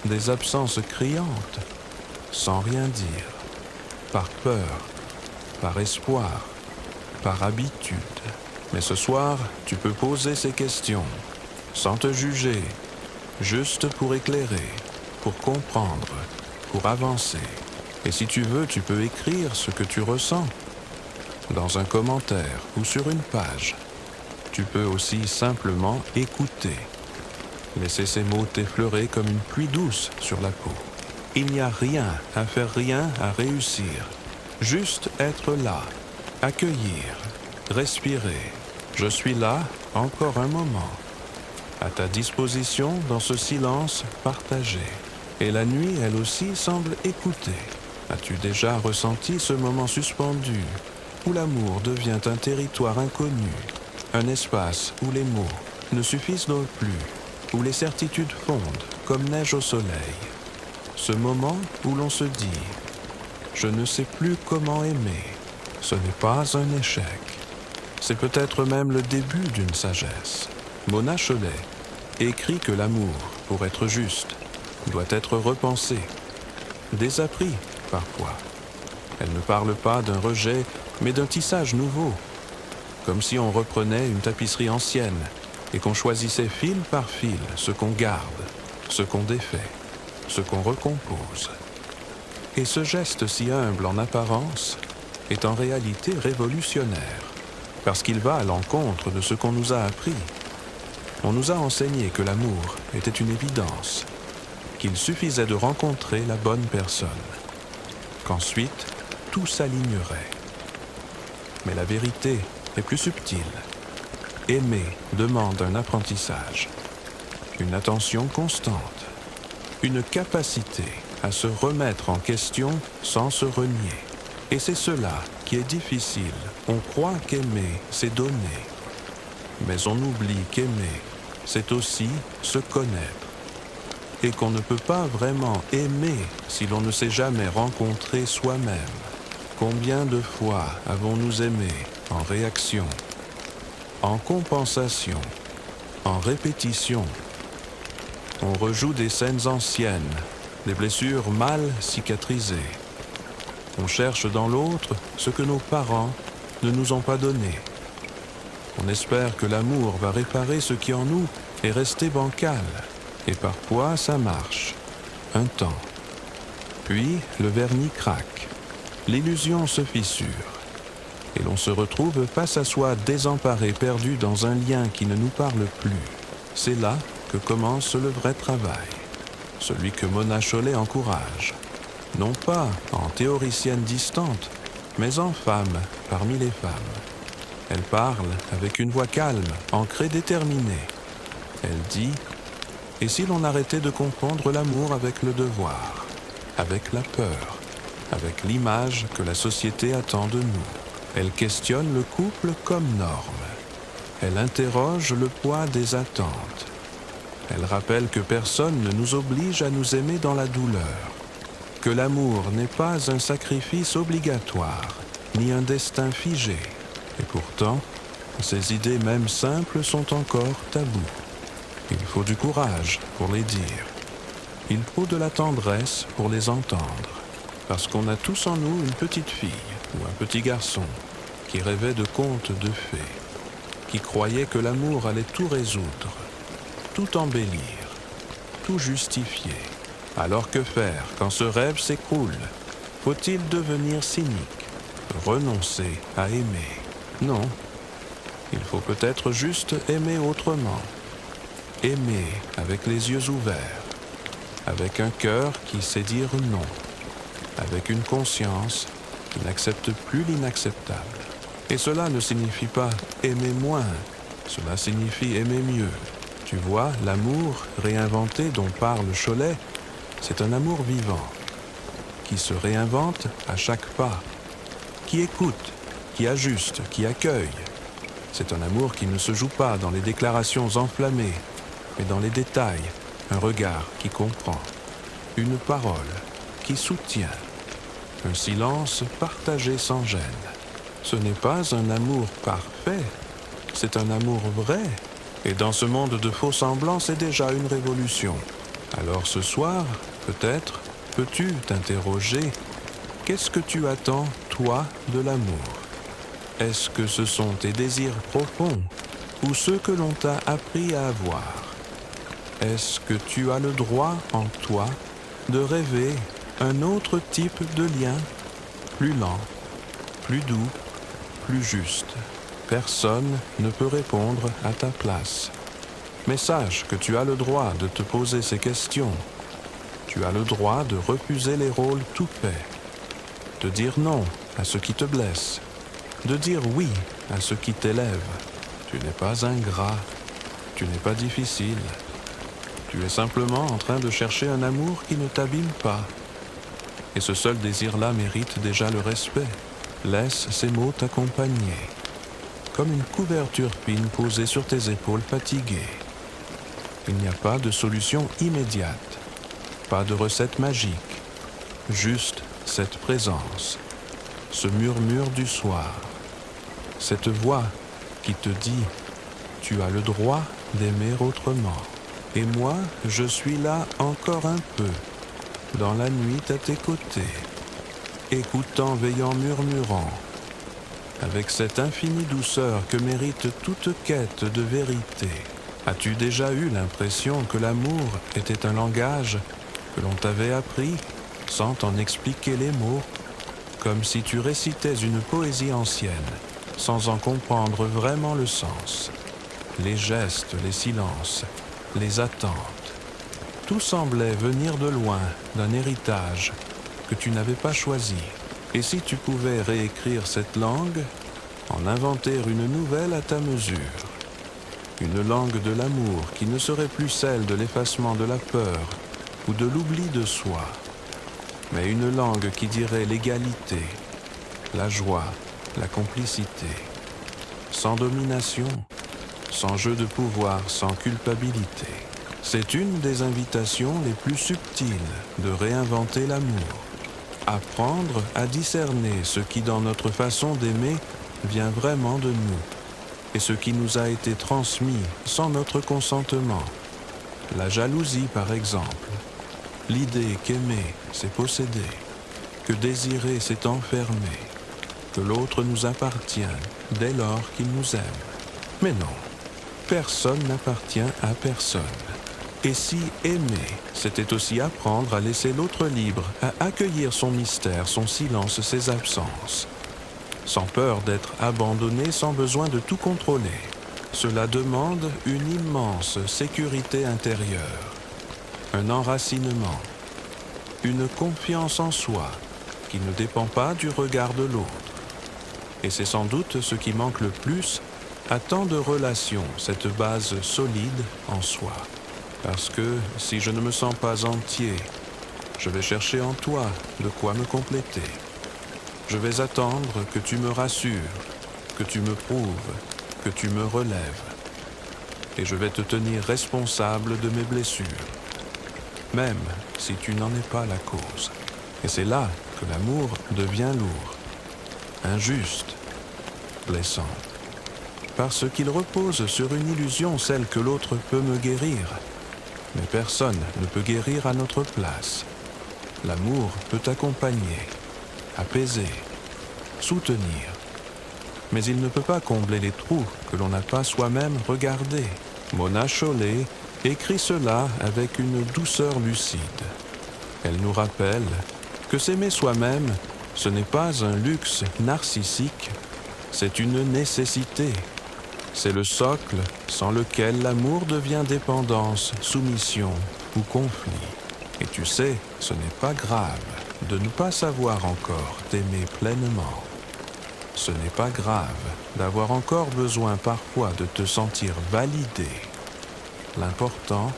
des absences criantes, sans rien dire, par peur, par espoir, par habitude. Mais ce soir, tu peux poser ces questions, sans te juger, juste pour éclairer, pour comprendre, pour avancer. Et si tu veux, tu peux écrire ce que tu ressens, dans un commentaire ou sur une page. Tu peux aussi simplement écouter, laisser ces mots t'effleurer comme une pluie douce sur la peau. Il n'y a rien à faire, rien à réussir, juste être là, accueillir, respirer. Je suis là encore un moment, à ta disposition dans ce silence partagé. Et la nuit, elle aussi, semble écouter. As-tu déjà ressenti ce moment suspendu, où l'amour devient un territoire inconnu, un espace où les mots ne suffisent donc plus, où les certitudes fondent comme neige au soleil? Ce moment où l'on se dit « Je ne sais plus comment aimer », ce n'est pas un échec. C'est peut-être même le début d'une sagesse. Mona Chollet écrit que l'amour, pour être juste, doit être repensé, désappris parfois. Elle ne parle pas d'un rejet, mais d'un tissage nouveau, comme si on reprenait une tapisserie ancienne et qu'on choisissait fil par fil ce qu'on garde, ce qu'on défait, ce qu'on recompose. Et ce geste si humble en apparence est en réalité révolutionnaire, parce qu'il va à l'encontre de ce qu'on nous a appris. On nous a enseigné que l'amour était une évidence, qu'il suffisait de rencontrer la bonne personne, qu'ensuite tout s'alignerait. Mais la vérité est plus subtile. Aimer demande un apprentissage, une attention constante, une capacité à se remettre en question sans se renier. Et c'est cela qui est difficile. On croit qu'aimer, c'est donner. Mais on oublie qu'aimer, c'est aussi se connaître. Et qu'on ne peut pas vraiment aimer si l'on ne s'est jamais rencontré soi-même. Combien de fois avons-nous aimé en réaction, en compensation, en répétition? On rejoue des scènes anciennes, des blessures mal cicatrisées. On cherche dans l'autre ce que nos parents ne nous ont pas donné. On espère que l'amour va réparer ce qui en nous est resté bancal. Et parfois, ça marche. Un temps. Puis, le vernis craque. L'illusion se fissure. Et l'on se retrouve face à soi désemparé, perdu dans un lien qui ne nous parle plus. C'est là que commence le vrai travail. Celui que Mona Chollet encourage. Non pas en théoricienne distante, mais en femme parmi les femmes. Elle parle avec une voix calme, ancrée, déterminée. Elle dit « Et si l'on arrêtait de confondre l'amour avec le devoir, avec la peur, avec l'image que la société attend de nous ?» Elle questionne le couple comme norme. Elle interroge le poids des attentes. Elle rappelle que personne ne nous oblige à nous aimer dans la douleur, que l'amour n'est pas un sacrifice obligatoire, ni un destin figé. Et pourtant, ces idées même simples sont encore tabous. Il faut du courage pour les dire. Il faut de la tendresse pour les entendre. Parce qu'on a tous en nous une petite fille ou un petit garçon qui rêvait de contes de fées, qui croyait que l'amour allait tout résoudre, tout embellir, tout justifier, Alors que faire quand ce rêve s'écroule? Faut-il devenir cynique, renoncer à aimer? Non. Il faut peut-être juste aimer autrement. Aimer avec les yeux ouverts, avec un cœur qui sait dire non, avec une conscience qui n'accepte plus l'inacceptable. Et cela ne signifie pas aimer moins, cela signifie aimer mieux. Tu vois, l'amour réinventé dont parle Cholet, c'est un amour vivant, qui se réinvente à chaque pas, qui écoute, qui ajuste, qui accueille. C'est un amour qui ne se joue pas dans les déclarations enflammées, mais dans les détails, un regard qui comprend, une parole qui soutient, un silence partagé sans gêne. Ce n'est pas un amour parfait, c'est un amour vrai. Et dans ce monde de faux semblants, c'est déjà une révolution. Alors ce soir, peut-être, peux-tu t'interroger, qu'est-ce que tu attends, toi, de l'amour? Est-ce que ce sont tes désirs profonds ou ceux que l'on t'a appris à avoir? Est-ce que tu as le droit en toi de rêver un autre type de lien, plus lent, plus doux, plus juste? Personne ne peut répondre à ta place. Mais sache que tu as le droit de te poser ces questions. Tu as le droit de refuser les rôles tout faits, de dire non à ce qui te blesse, de dire oui à ce qui t'élève. Tu n'es pas ingrat, tu n'es pas difficile. Tu es simplement en train de chercher un amour qui ne t'abîme pas. Et ce seul désir-là mérite déjà le respect. Laisse ces mots t'accompagner, comme une couverture fine posée sur tes épaules fatiguées. Il n'y a pas de solution immédiate, pas de recette magique, juste cette présence, ce murmure du soir, cette voix qui te dit « Tu as le droit d'aimer autrement ». Et moi, je suis là encore un peu, dans la nuit à tes côtés, écoutant, veillant, murmurant, avec cette infinie douceur que mérite toute quête de vérité. As-tu déjà eu l'impression que l'amour était un langage que l'on t'avait appris sans t'en expliquer les mots, comme si tu récitais une poésie ancienne, sans en comprendre vraiment le sens? Les gestes, les silences, les attentes, tout semblait venir de loin, d'un héritage que tu n'avais pas choisi. Et si tu pouvais réécrire cette langue, en inventer une nouvelle à ta mesure, une langue de l'amour qui ne serait plus celle de l'effacement de la peur ou de l'oubli de soi, mais une langue qui dirait l'égalité, la joie, la complicité, sans domination, sans jeu de pouvoir, sans culpabilité. C'est une des invitations les plus subtiles de réinventer l'amour. Apprendre à discerner ce qui dans notre façon d'aimer vient vraiment de nous et ce qui nous a été transmis sans notre consentement. La jalousie par exemple, l'idée qu'aimer c'est posséder, que désirer c'est enfermer, que l'autre nous appartient dès lors qu'il nous aime. Mais non, personne n'appartient à personne. Et si aimer, c'était aussi apprendre à laisser l'autre libre, à accueillir son mystère, son silence, ses absences, sans peur d'être abandonné, sans besoin de tout contrôler. Cela demande une immense sécurité intérieure, un enracinement, une confiance en soi qui ne dépend pas du regard de l'autre. Et c'est sans doute ce qui manque le plus à tant de relations, cette base solide en soi. Parce que si je ne me sens pas entier, je vais chercher en toi de quoi me compléter. Je vais attendre que tu me rassures, que tu me prouves, que tu me relèves. Et je vais te tenir responsable de mes blessures, même si tu n'en es pas la cause. Et c'est là que l'amour devient lourd, injuste, blessant. Parce qu'il repose sur une illusion, celle que l'autre peut me guérir. Mais personne ne peut guérir à notre place. L'amour peut accompagner, apaiser, soutenir. Mais il ne peut pas combler les trous que l'on n'a pas soi-même regardés. Mona Chollet écrit cela avec une douceur lucide. Elle nous rappelle que s'aimer soi-même, ce n'est pas un luxe narcissique, c'est une nécessité. C'est le socle sans lequel l'amour devient dépendance, soumission ou conflit. Et tu sais, ce n'est pas grave de ne pas savoir encore t'aimer pleinement. Ce n'est pas grave d'avoir encore besoin parfois de te sentir validé. L'important,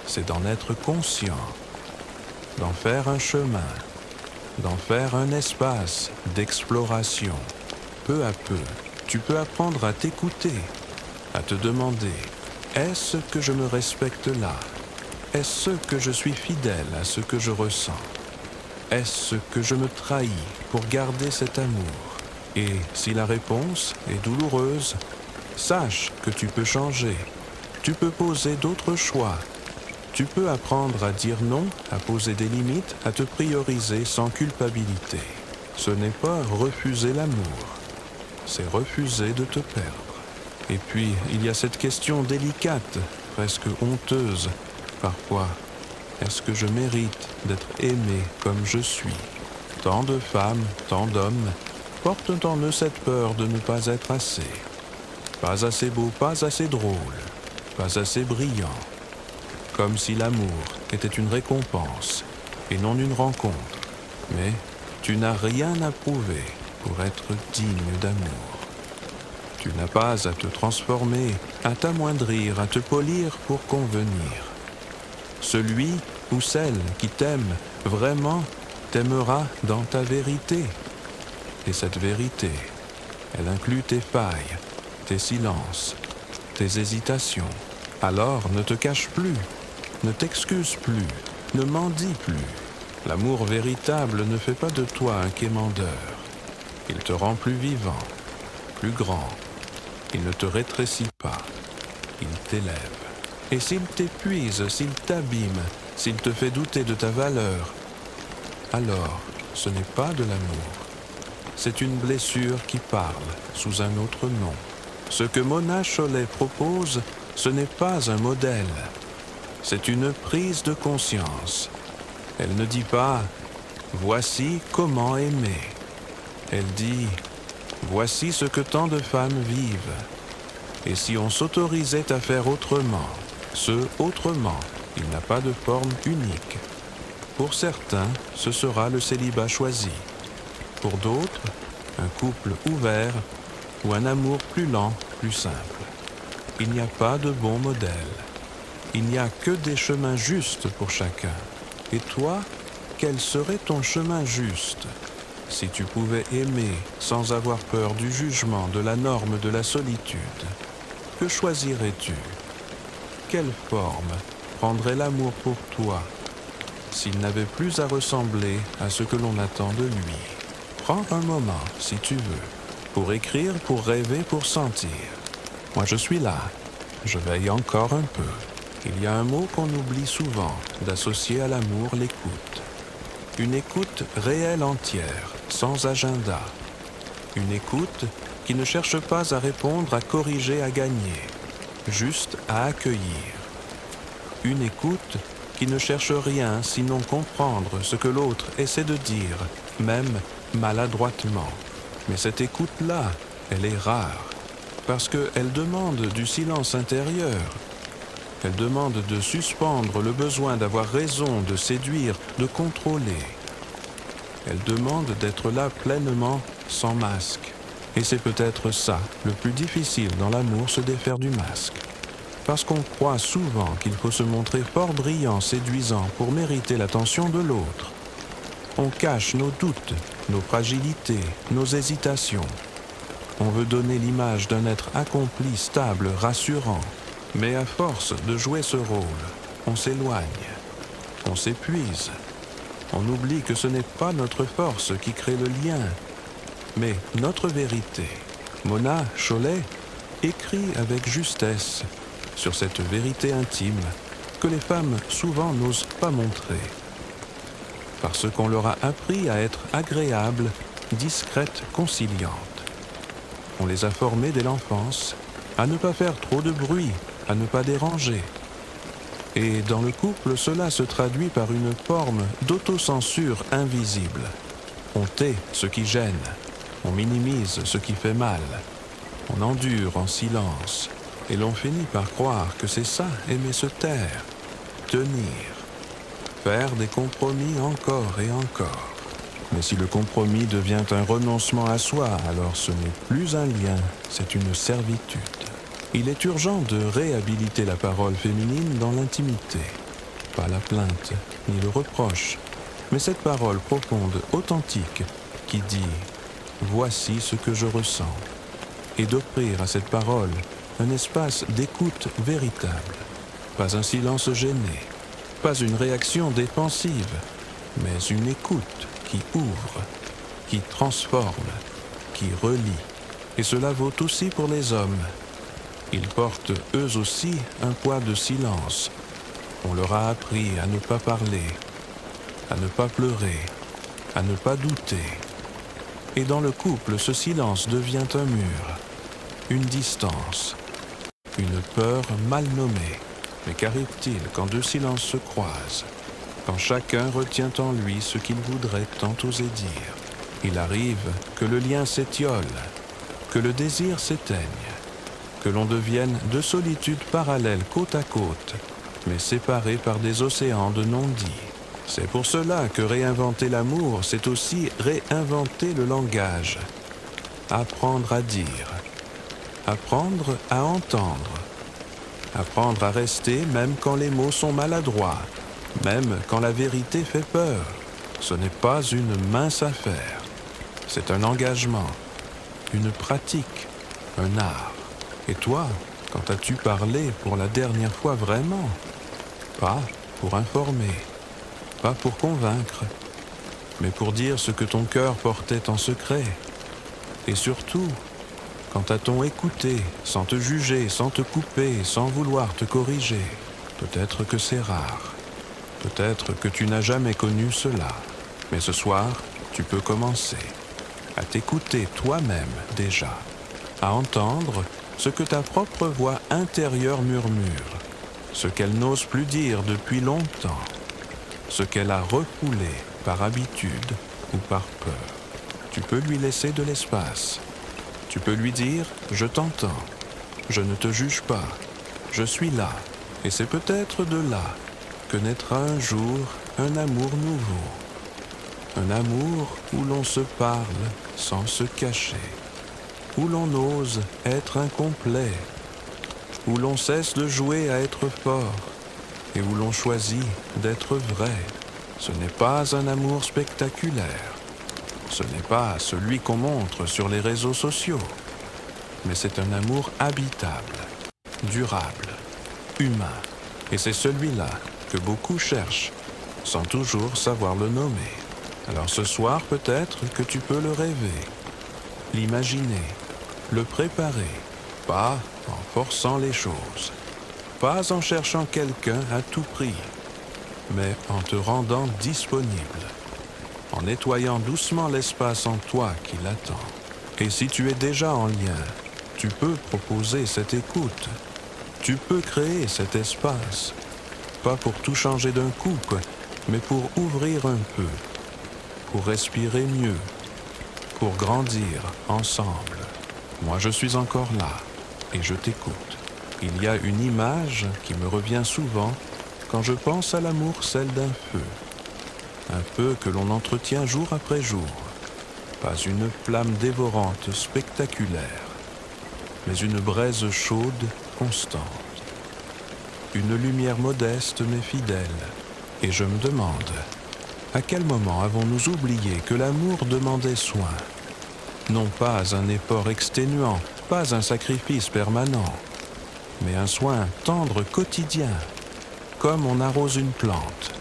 c'est d'en être conscient, d'en faire un chemin, d'en faire un espace d'exploration. Peu à peu, tu peux apprendre à t'écouter, à te demander « Est-ce que je me respecte là ? Est-ce que je suis fidèle à ce que je ressens ? Est-ce que je me trahis pour garder cet amour ? Et si la réponse est douloureuse, sache que tu peux changer. Tu peux poser d'autres choix. Tu peux apprendre à dire non, à poser des limites, à te prioriser sans culpabilité. Ce n'est pas refuser l'amour, c'est refuser de te perdre. Et puis, il y a cette question délicate, presque honteuse, parfois. Est-ce que je mérite d'être aimé comme je suis ? Tant de femmes, tant d'hommes portent en eux cette peur de ne pas être assez. Pas assez beau, pas assez drôle, pas assez brillant. Comme si l'amour était une récompense et non une rencontre. Mais tu n'as rien à prouver pour être digne d'amour. Tu n'as pas à te transformer, à t'amoindrir, à te polir pour convenir. Celui ou celle qui t'aime vraiment t'aimera dans ta vérité. Et cette vérité, elle inclut tes failles, tes silences, tes hésitations. Alors ne te cache plus, ne t'excuse plus, ne mendie plus. L'amour véritable ne fait pas de toi un quémandeur. Il te rend plus vivant, plus grand. Il ne te rétrécit pas, il t'élève. Et s'il t'épuise, s'il t'abîme, s'il te fait douter de ta valeur, alors ce n'est pas de l'amour. C'est une blessure qui parle sous un autre nom. Ce que Mona Chollet propose, ce n'est pas un modèle. C'est une prise de conscience. Elle ne dit pas « voici comment aimer ». Elle dit « voici ce que tant de femmes vivent ». Et si on s'autorisait à faire autrement, ce autrement, il n'a pas de forme unique. Pour certains, ce sera le célibat choisi. Pour d'autres, un couple ouvert ou un amour plus lent, plus simple. Il n'y a pas de bon modèle. Il n'y a que des chemins justes pour chacun. Et toi, quel serait ton chemin juste ? Si tu pouvais aimer sans avoir peur du jugement, de la norme, de la solitude, que choisirais-tu ? Quelle forme prendrait l'amour pour toi s'il n'avait plus à ressembler à ce que l'on attend de lui ? Prends un moment, si tu veux, pour écrire, pour rêver, pour sentir. Moi, je suis là. Je veille encore un peu. Il y a un mot qu'on oublie souvent d'associer à l'amour, l'écoute. Une écoute réelle entière, sans agenda. Une écoute qui ne cherche pas à répondre, à corriger, à gagner, juste à accueillir. Une écoute qui ne cherche rien sinon comprendre ce que l'autre essaie de dire, même maladroitement. Mais cette écoute-là, elle est rare, parce qu'elle demande du silence intérieur. Elle demande de suspendre le besoin d'avoir raison, de séduire, de contrôler. Elle demande d'être là pleinement, sans masque. Et c'est peut-être ça, le plus difficile dans l'amour, se défaire du masque. Parce qu'on croit souvent qu'il faut se montrer fort brillant, séduisant pour mériter l'attention de l'autre. On cache nos doutes, nos fragilités, nos hésitations. On veut donner l'image d'un être accompli, stable, rassurant. Mais à force de jouer ce rôle, on s'éloigne, on s'épuise. On oublie que ce n'est pas notre force qui crée le lien, mais notre vérité. Mona Chollet écrit avec justesse sur cette vérité intime que les femmes souvent n'osent pas montrer. Parce qu'on leur a appris à être agréables, discrètes, conciliantes. On les a formées dès l'enfance à ne pas faire trop de bruit, à ne pas déranger. Et dans le couple, cela se traduit par une forme d'autocensure invisible. On tait ce qui gêne, on minimise ce qui fait mal, on endure en silence, et l'on finit par croire que c'est ça, aimer se taire, tenir, faire des compromis encore et encore. Mais si le compromis devient un renoncement à soi, alors ce n'est plus un lien, c'est une servitude. Il est urgent de réhabiliter la parole féminine dans l'intimité. Pas la plainte, ni le reproche, mais cette parole profonde, authentique, qui dit « Voici ce que je ressens », et d'offrir à cette parole un espace d'écoute véritable. Pas un silence gêné, pas une réaction défensive, mais une écoute qui ouvre, qui transforme, qui relie. Et cela vaut aussi pour les hommes. Ils portent eux aussi un poids de silence. On leur a appris à ne pas parler, à ne pas pleurer, à ne pas douter. Et dans le couple, ce silence devient un mur, une distance, une peur mal nommée. Mais qu'arrive-t-il quand deux silences se croisent? Quand chacun retient en lui ce qu'il voudrait tant oser dire? Il arrive que le lien s'étiole, que le désir s'éteigne, que l'on devienne deux solitudes parallèles côte à côte, mais séparées par des océans de non-dits. C'est pour cela que réinventer l'amour, c'est aussi réinventer le langage. Apprendre à dire, apprendre à entendre, apprendre à rester même quand les mots sont maladroits, même quand la vérité fait peur. Ce n'est pas une mince affaire. C'est un engagement, une pratique, un art. Et toi, quand as-tu parlé pour la dernière fois vraiment? Pas pour informer, pas pour convaincre, mais pour dire ce que ton cœur portait en secret. Et surtout, quand a-t-on écouté, sans te juger, sans te couper, sans vouloir te corriger? Peut-être que c'est rare. Peut-être que tu n'as jamais connu cela. Mais ce soir, tu peux commencer à t'écouter toi-même déjà, à entendre ce que ta propre voix intérieure murmure, ce qu'elle n'ose plus dire depuis longtemps, ce qu'elle a refoulé par habitude ou par peur. Tu peux lui laisser de l'espace. Tu peux lui dire « Je t'entends, je ne te juge pas, je suis là ». Et c'est peut-être de là que naîtra un jour un amour nouveau. Un amour où l'on se parle sans se cacher, où l'on ose être incomplet, où l'on cesse de jouer à être fort et où l'on choisit d'être vrai. Ce n'est pas un amour spectaculaire, ce n'est pas celui qu'on montre sur les réseaux sociaux, mais c'est un amour habitable, durable, humain. Et c'est celui-là que beaucoup cherchent, sans toujours savoir le nommer. Alors ce soir, peut-être que tu peux le rêver, l'imaginer, le préparer, pas en forçant les choses, pas en cherchant quelqu'un à tout prix, mais en te rendant disponible, en nettoyant doucement l'espace en toi qui l'attend. Et si tu es déjà en lien, tu peux proposer cette écoute, tu peux créer cet espace, pas pour tout changer d'un coup, mais pour ouvrir un peu, pour respirer mieux, pour grandir ensemble. Moi, je suis encore là et je t'écoute. Il y a une image qui me revient souvent quand je pense à l'amour, celle d'un feu. Un feu que l'on entretient jour après jour. Pas une flamme dévorante spectaculaire, mais une braise chaude constante. Une lumière modeste mais fidèle. Et je me demande, à quel moment avons-nous oublié que l'amour demandait soin? Non pas un effort exténuant, pas un sacrifice permanent, mais un soin tendre quotidien, comme on arrose une plante,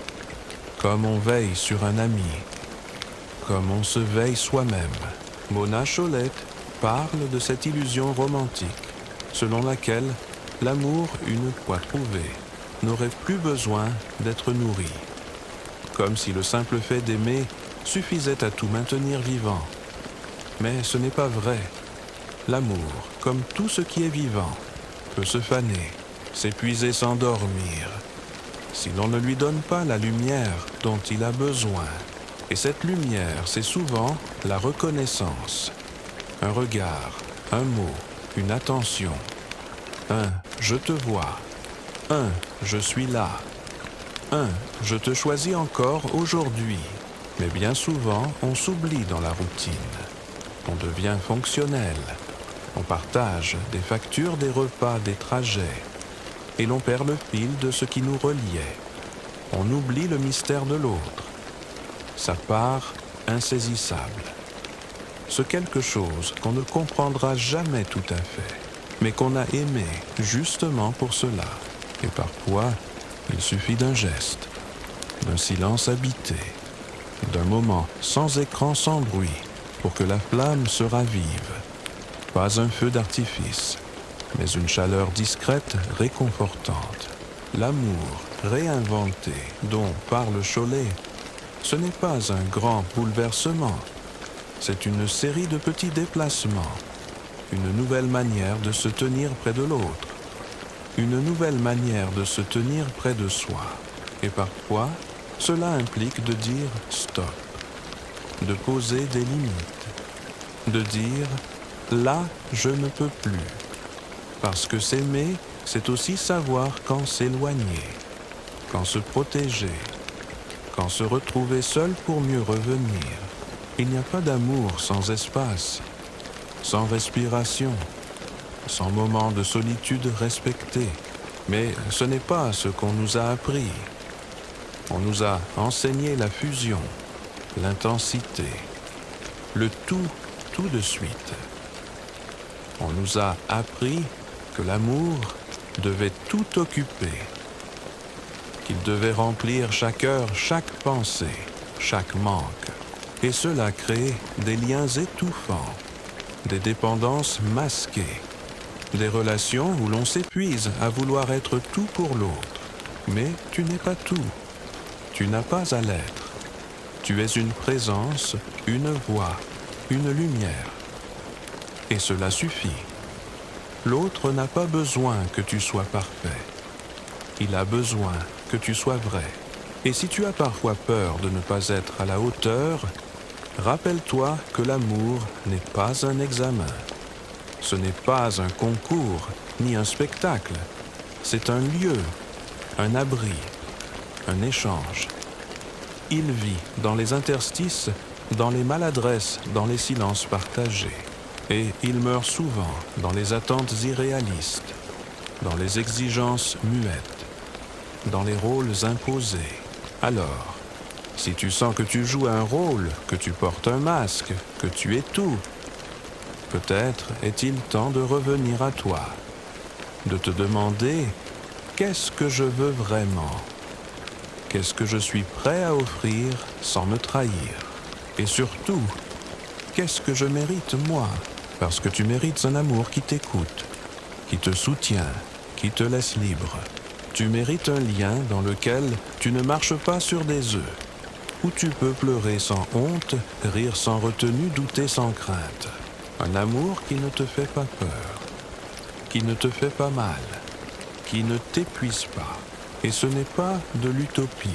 comme on veille sur un ami, comme on se veille soi-même. Mona Chollet parle de cette illusion romantique, selon laquelle l'amour, une fois trouvé, n'aurait plus besoin d'être nourri, comme si le simple fait d'aimer suffisait à tout maintenir vivant. Mais ce n'est pas vrai. L'amour, comme tout ce qui est vivant, peut se faner, s'épuiser sans dormir, si l'on ne lui donne pas la lumière dont il a besoin. Et cette lumière, c'est souvent la reconnaissance. Un regard, un mot, une attention. Un « je te vois ». Un « je suis là ». Un « je te choisis encore aujourd'hui ». Mais bien souvent, on s'oublie dans la routine. On devient fonctionnel. On partage des factures, des repas, des trajets. Et l'on perd le fil de ce qui nous reliait. On oublie le mystère de l'autre. Sa part insaisissable. Ce quelque chose qu'on ne comprendra jamais tout à fait, mais qu'on a aimé justement pour cela. Et parfois, il suffit d'un geste, d'un silence habité, d'un moment sans écran, sans bruit, pour que la flamme se ravive. Pas un feu d'artifice, mais une chaleur discrète, réconfortante. L'amour réinventé dont parle Chollet, ce n'est pas un grand bouleversement, c'est une série de petits déplacements, une nouvelle manière de se tenir près de l'autre, une nouvelle manière de se tenir près de soi. Et parfois, cela implique de dire stop, de poser des limites, de dire là, je ne peux plus. Parce que s'aimer, c'est aussi savoir quand s'éloigner, quand se protéger, quand se retrouver seul pour mieux revenir. Il n'y a pas d'amour sans espace, sans respiration, sans moment de solitude respecté. Mais ce n'est pas ce qu'on nous a appris. On nous a enseigné la fusion, l'intensité, le tout de suite. On nous a appris que l'amour devait tout occuper, qu'il devait remplir chaque heure, chaque pensée, chaque manque. Et cela crée des liens étouffants, des dépendances masquées, des relations où l'on s'épuise à vouloir être tout pour l'autre. Mais tu n'es pas tout, tu n'as pas à l'être. Tu es une présence, une voix, une lumière. Et cela suffit. L'autre n'a pas besoin que tu sois parfait. Il a besoin que tu sois vrai. Et si tu as parfois peur de ne pas être à la hauteur, rappelle-toi que l'amour n'est pas un examen. Ce n'est pas un concours, ni un spectacle. C'est un lieu, un abri, un échange. Il vit dans les interstices, dans les maladresses, dans les silences partagés. Et il meurt souvent dans les attentes irréalistes, dans les exigences muettes, dans les rôles imposés. Alors, si tu sens que tu joues un rôle, que tu portes un masque, que tu es tout, peut-être est-il temps de revenir à toi, de te demander « Qu'est-ce que je veux vraiment ? Qu'est-ce que je suis prêt à offrir sans me trahir ? Et surtout, qu'est-ce que je mérite moi ? Parce que tu mérites un amour qui t'écoute, qui te soutient, qui te laisse libre. Tu mérites un lien dans lequel tu ne marches pas sur des œufs, où tu peux pleurer sans honte, rire sans retenue, douter sans crainte. Un amour qui ne te fait pas peur, qui ne te fait pas mal, qui ne t'épuise pas. Et ce n'est pas de l'utopie,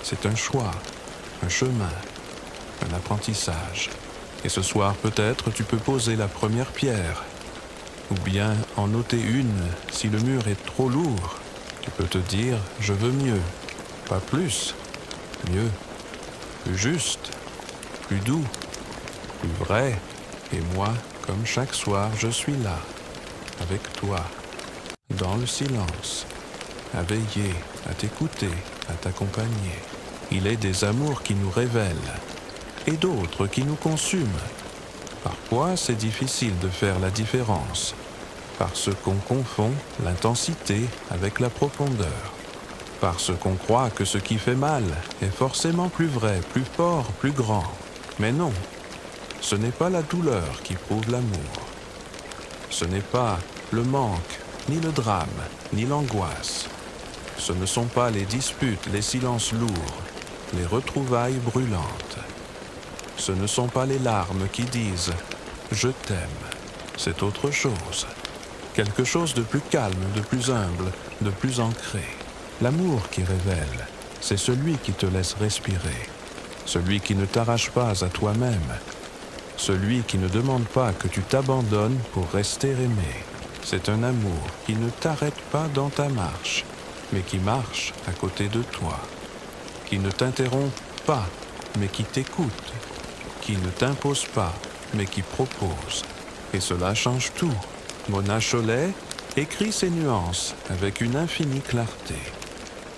c'est un choix, un chemin, un apprentissage. Et ce soir, peut-être, tu peux poser la première pierre, ou bien en ôter une si le mur est trop lourd. Tu peux te dire « je veux mieux », pas plus, mieux, plus juste, plus doux, plus vrai. Et moi, comme chaque soir, je suis là, avec toi, dans le silence, à veiller, à t'écouter, à t'accompagner. Il est des amours qui nous révèlent, et d'autres qui nous consument. Parfois, c'est difficile de faire la différence, parce qu'on confond l'intensité avec la profondeur, parce qu'on croit que ce qui fait mal est forcément plus vrai, plus fort, plus grand. Mais non, ce n'est pas la douleur qui prouve l'amour. Ce n'est pas le manque, ni le drame, ni l'angoisse. Ce ne sont pas les disputes, les silences lourds, les retrouvailles brûlantes. Ce ne sont pas les larmes qui disent « je t'aime ». C'est autre chose. Quelque chose de plus calme, de plus humble, de plus ancré. L'amour qui révèle, c'est celui qui te laisse respirer, celui qui ne t'arrache pas à toi-même, celui qui ne demande pas que tu t'abandonnes pour rester aimé. C'est un amour qui ne t'arrête pas dans ta marche, mais qui marche à côté de toi, qui ne t'interrompt pas, mais qui t'écoute, qui ne t'impose pas, mais qui propose. Et cela change tout. Mona Chollet écrit ces nuances avec une infinie clarté.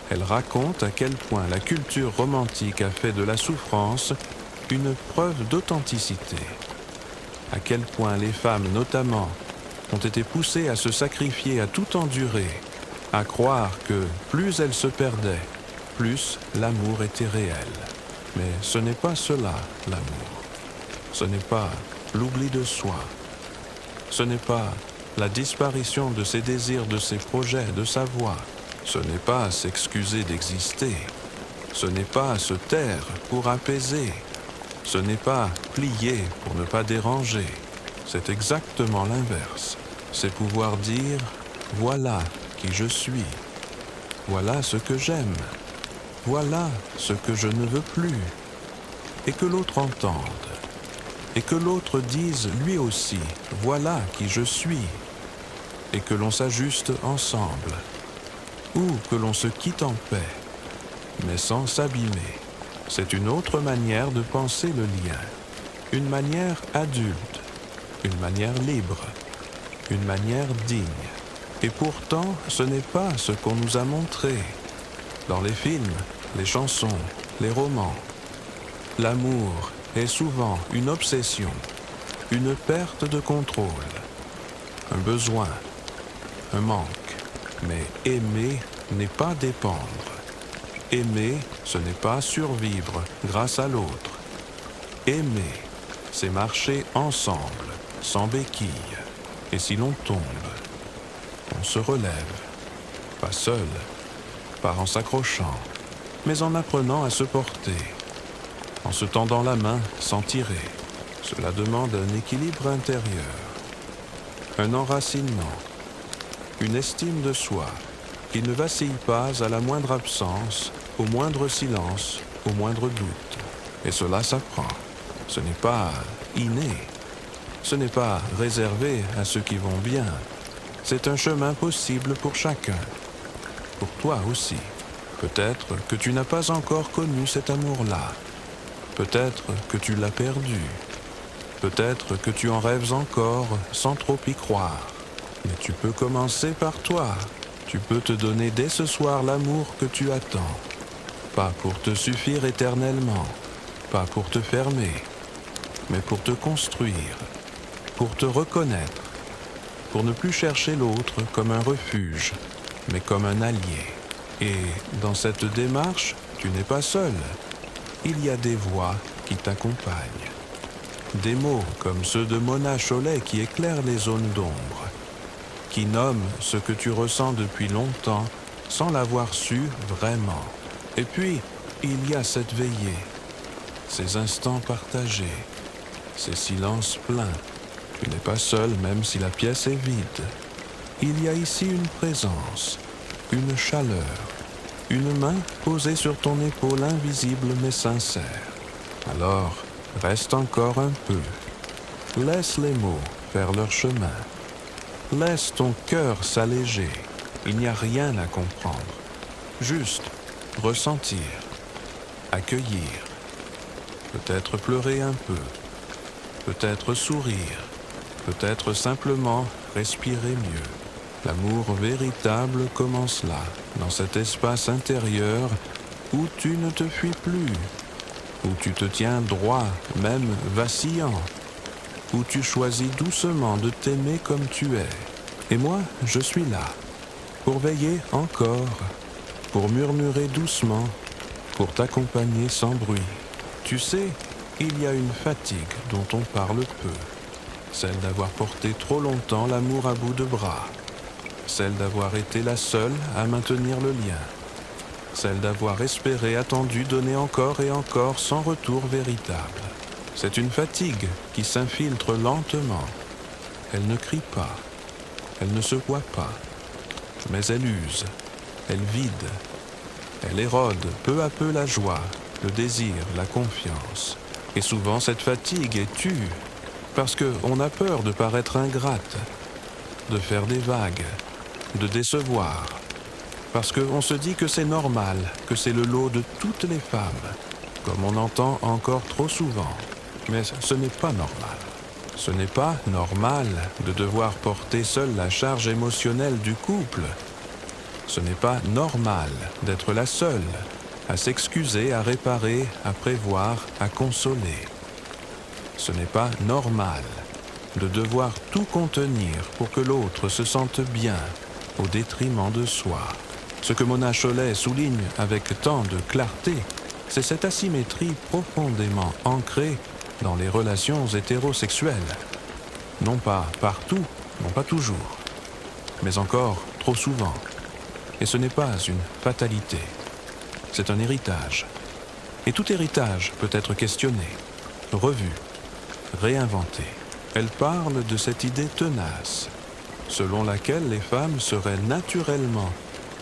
Elle raconte à quel point la culture romantique a fait de la souffrance une preuve d'authenticité. À quel point les femmes, notamment, ont été poussées à se sacrifier, à tout endurer, à croire que plus elles se perdaient, plus l'amour était réel. Mais ce n'est pas cela, l'amour. Ce n'est pas l'oubli de soi. Ce n'est pas la disparition de ses désirs, de ses projets, de sa voix. Ce n'est pas s'excuser d'exister. Ce n'est pas se taire pour apaiser. Ce n'est pas plier pour ne pas déranger. C'est exactement l'inverse. C'est pouvoir dire « voilà qui je suis. Voilà ce que j'aime. Voilà ce que je ne veux plus. » Et que l'autre entende. Et que l'autre dise lui aussi « voilà qui je suis. » Et que l'on s'ajuste ensemble. Ou que l'on se quitte en paix, mais sans s'abîmer. C'est une autre manière de penser le lien, une manière adulte, une manière libre, une manière digne. Et pourtant, ce n'est pas ce qu'on nous a montré. Dans les films, les chansons, les romans, l'amour est souvent une obsession, une perte de contrôle, un besoin, un manque. Mais aimer n'est pas dépendre. Aimer, ce n'est pas survivre grâce à l'autre. Aimer, c'est marcher ensemble, sans béquille. Et si l'on tombe, on se relève, pas seul, pas en s'accrochant, mais en apprenant à se porter, en se tendant la main sans tirer. Cela demande un équilibre intérieur, un enracinement, une estime de soi qui ne vacille pas à la moindre absence, au moindre silence, au moindre doute. Et cela s'apprend. Ce n'est pas inné. Ce n'est pas réservé à ceux qui vont bien. C'est un chemin possible pour chacun. Pour toi aussi. Peut-être que tu n'as pas encore connu cet amour-là. Peut-être que tu l'as perdu. Peut-être que tu en rêves encore sans trop y croire. Mais tu peux commencer par toi. Tu peux te donner dès ce soir l'amour que tu attends. Pas pour te suffire éternellement, pas pour te fermer, mais pour te construire, pour te reconnaître, pour ne plus chercher l'autre comme un refuge, mais comme un allié. Et dans cette démarche, tu n'es pas seul. Il y a des voix qui t'accompagnent. Des mots comme ceux de Mona Chollet qui éclairent les zones d'ombre, qui nomme ce que tu ressens depuis longtemps sans l'avoir su vraiment. Et puis, il y a cette veillée, ces instants partagés, ces silences pleins. Tu n'es pas seul même si la pièce est vide. Il y a ici une présence, une chaleur, une main posée sur ton épaule invisible mais sincère. Alors, reste encore un peu. Laisse les mots faire leur chemin. Laisse ton cœur s'alléger. Il n'y a rien à comprendre. Juste ressentir, accueillir, peut-être pleurer un peu, peut-être sourire, peut-être simplement respirer mieux. L'amour véritable commence là, dans cet espace intérieur où tu ne te fuis plus, où tu te tiens droit, même vacillant, où tu choisis doucement de t'aimer comme tu es. Et moi, je suis là, pour veiller encore, pour murmurer doucement, pour t'accompagner sans bruit. Tu sais, il y a une fatigue dont on parle peu, celle d'avoir porté trop longtemps l'amour à bout de bras, celle d'avoir été la seule à maintenir le lien, celle d'avoir espéré, attendu, donné encore et encore sans retour véritable. C'est une fatigue qui s'infiltre lentement. Elle ne crie pas, elle ne se voit pas, mais elle use, elle vide. Elle érode peu à peu la joie, le désir, la confiance. Et souvent cette fatigue est tue, parce qu'on a peur de paraître ingrate, de faire des vagues, de décevoir. Parce qu'on se dit que c'est normal, que c'est le lot de toutes les femmes, comme on entend encore trop souvent. Mais ce n'est pas normal. Ce n'est pas normal de devoir porter seule la charge émotionnelle du couple. Ce n'est pas normal d'être la seule à s'excuser, à réparer, à prévoir, à consoler. Ce n'est pas normal de devoir tout contenir pour que l'autre se sente bien au détriment de soi. Ce que Mona Chollet souligne avec tant de clarté, c'est cette asymétrie profondément ancrée dans les relations hétérosexuelles. Non pas partout, non pas toujours, mais encore trop souvent. Et ce n'est pas une fatalité, c'est un héritage. Et tout héritage peut être questionné, revu, réinventé. Elle parle de cette idée tenace, selon laquelle les femmes seraient naturellement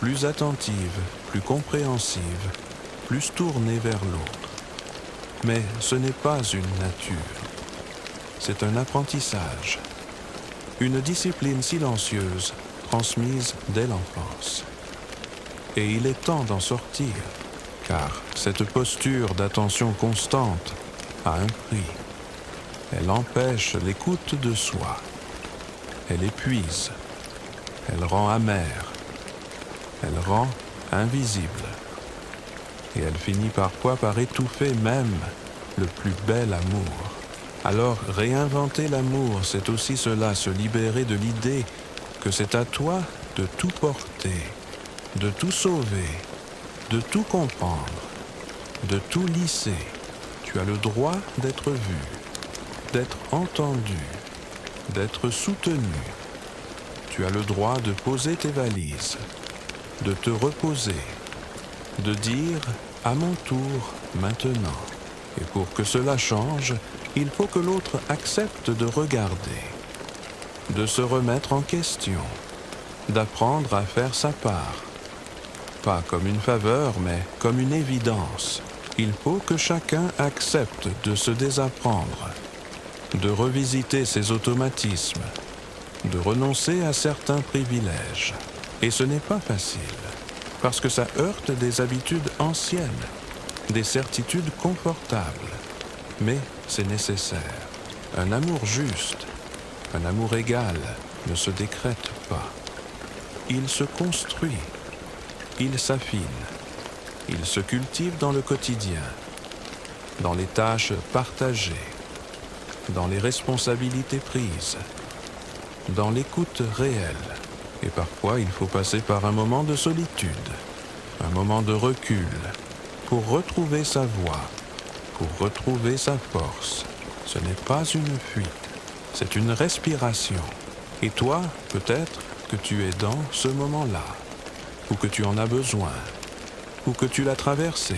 plus attentives, plus compréhensives, plus tournées vers l'autre. Mais ce n'est pas une nature, c'est un apprentissage, une discipline silencieuse transmise dès l'enfance. Et il est temps d'en sortir, car cette posture d'attention constante a un prix. Elle empêche l'écoute de soi, elle épuise, elle rend amère, elle rend invisible. Et elle finit parfois par étouffer même le plus bel amour. Alors réinventer l'amour, c'est aussi cela, se libérer de l'idée que c'est à toi de tout porter, de tout sauver, de tout comprendre, de tout lisser. Tu as le droit d'être vu, d'être entendu, d'être soutenu. Tu as le droit de poser tes valises, de te reposer, de dire « à mon tour maintenant ». Et pour que cela change, il faut que l'autre accepte de regarder, de se remettre en question, d'apprendre à faire sa part. Pas comme une faveur, mais comme une évidence. Il faut que chacun accepte de se désapprendre, de revisiter ses automatismes, de renoncer à certains privilèges. Et ce n'est pas facile, parce que ça heurte des habitudes anciennes, des certitudes confortables. Mais c'est nécessaire. Un amour juste, un amour égal ne se décrète pas. Il se construit, il s'affine, il se cultive dans le quotidien, dans les tâches partagées, dans les responsabilités prises, dans l'écoute réelle. Et parfois, il faut passer par un moment de solitude, un moment de recul, pour retrouver sa voix, pour retrouver sa force. Ce n'est pas une fuite, c'est une respiration. Et toi, peut-être que tu es dans ce moment-là, ou que tu en as besoin, ou que tu l'as traversé.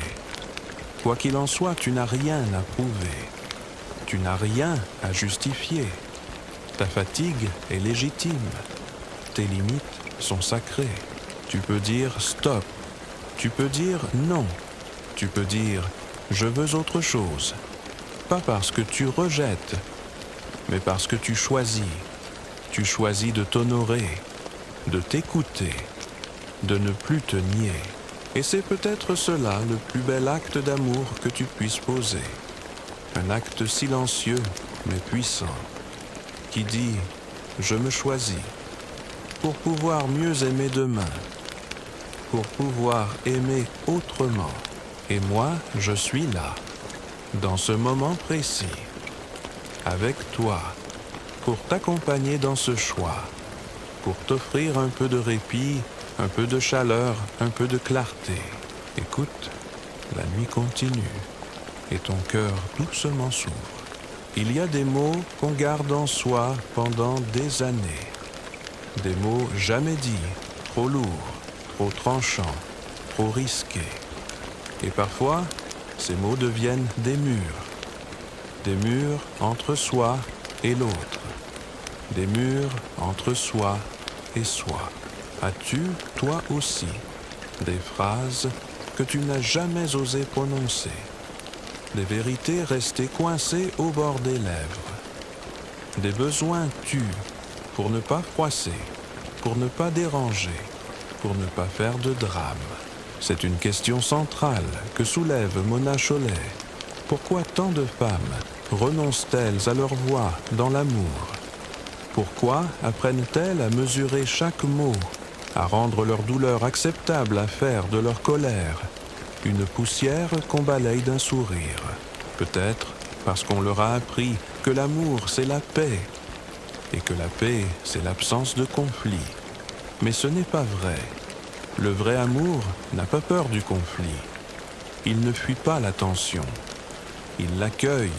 Quoi qu'il en soit, tu n'as rien à prouver, tu n'as rien à justifier. Ta fatigue est légitime, tes limites sont sacrées. Tu peux dire stop, tu peux dire non, tu peux dire je veux autre chose. Pas parce que tu rejettes, mais parce que tu choisis. Tu choisis de t'honorer, de t'écouter, de ne plus te nier. Et c'est peut-être cela le plus bel acte d'amour que tu puisses poser. Un acte silencieux mais puissant, qui dit « je me choisis » pour pouvoir mieux aimer demain, pour pouvoir aimer autrement. Et moi, je suis là, dans ce moment précis, avec toi, pour t'accompagner dans ce choix, pour t'offrir un peu de répit, un peu de chaleur, un peu de clarté. Écoute, la nuit continue et ton cœur doucement s'ouvre. Il y a des mots qu'on garde en soi pendant des années. Des mots jamais dits, trop lourds, trop tranchants, trop risqués. Et parfois, ces mots deviennent des murs entre soi et l'autre, des murs entre soi et soi. As-tu, toi aussi, des phrases que tu n'as jamais osé prononcer, des vérités restées coincées au bord des lèvres, des besoins tus pour ne pas froisser, pour ne pas déranger, pour ne pas faire de drame. C'est une question centrale que soulève Mona Chollet. Pourquoi tant de femmes renoncent-elles à leur voix dans l'amour? Pourquoi apprennent-elles à mesurer chaque mot, à rendre leur douleur acceptable, à faire de leur colère une poussière qu'on balaye d'un sourire? Peut-être parce qu'on leur a appris que l'amour c'est la paix, et que la paix c'est l'absence de conflit. Mais ce n'est pas vrai. Le vrai amour n'a pas peur du conflit. Il ne fuit pas la tension. Il l'accueille,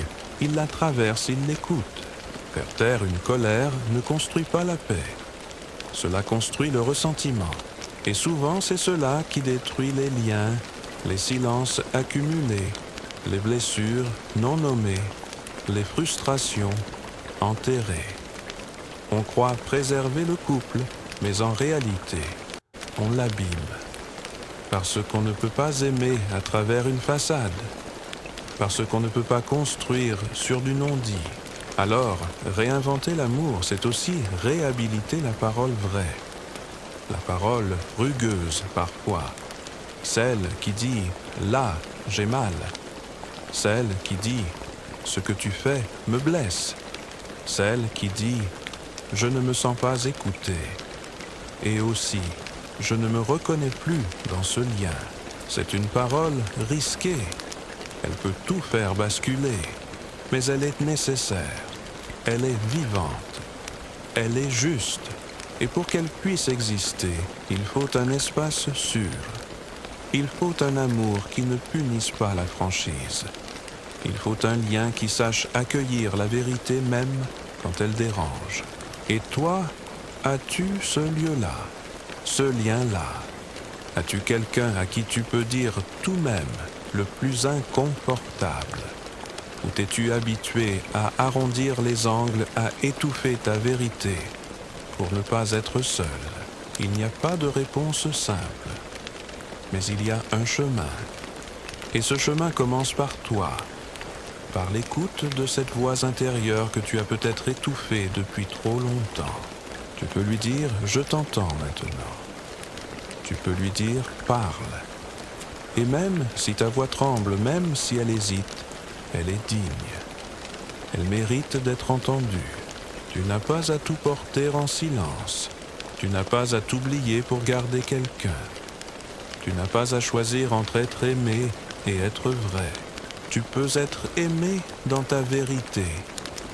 il la traverse, il l'écoute. Faire taire une colère ne construit pas la paix. Cela construit le ressentiment. Et souvent, c'est cela qui détruit les liens, les silences accumulés, les blessures non nommées, les frustrations enterrées. On croit préserver le couple, mais en réalité, on l'abîme. Parce qu'on ne peut pas aimer à travers une façade. Parce qu'on ne peut pas construire sur du non-dit. Alors, réinventer l'amour, c'est aussi réhabiliter la parole vraie. La parole rugueuse parfois. Celle qui dit « là, j'ai mal ». Celle qui dit « ce que tu fais me blesse ». Celle qui dit « je ne me sens pas écouté ». Et aussi « je ne me reconnais plus dans ce lien ». C'est une parole risquée. Elle peut tout faire basculer, mais elle est nécessaire. Elle est vivante. Elle est juste. Et pour qu'elle puisse exister, il faut un espace sûr. Il faut un amour qui ne punisse pas la franchise. Il faut un lien qui sache accueillir la vérité même quand elle dérange. Et toi, as-tu ce lieu-là, ce lien-là? As-tu quelqu'un à qui tu peux dire tout même le plus inconfortable? Ou t'es-tu habitué à arrondir les angles, à étouffer ta vérité pour ne pas être seul? Il n'y a pas de réponse simple, mais il y a un chemin. Et ce chemin commence par toi, par l'écoute de cette voix intérieure que tu as peut-être étouffée depuis trop longtemps. Tu peux lui dire « je t'entends maintenant ». Tu peux lui dire « parle ». Et même si ta voix tremble, même si elle hésite, elle est digne. Elle mérite d'être entendue. Tu n'as pas à tout porter en silence. Tu n'as pas à t'oublier pour garder quelqu'un. Tu n'as pas à choisir entre être aimé et être vrai. Tu peux être aimé dans ta vérité.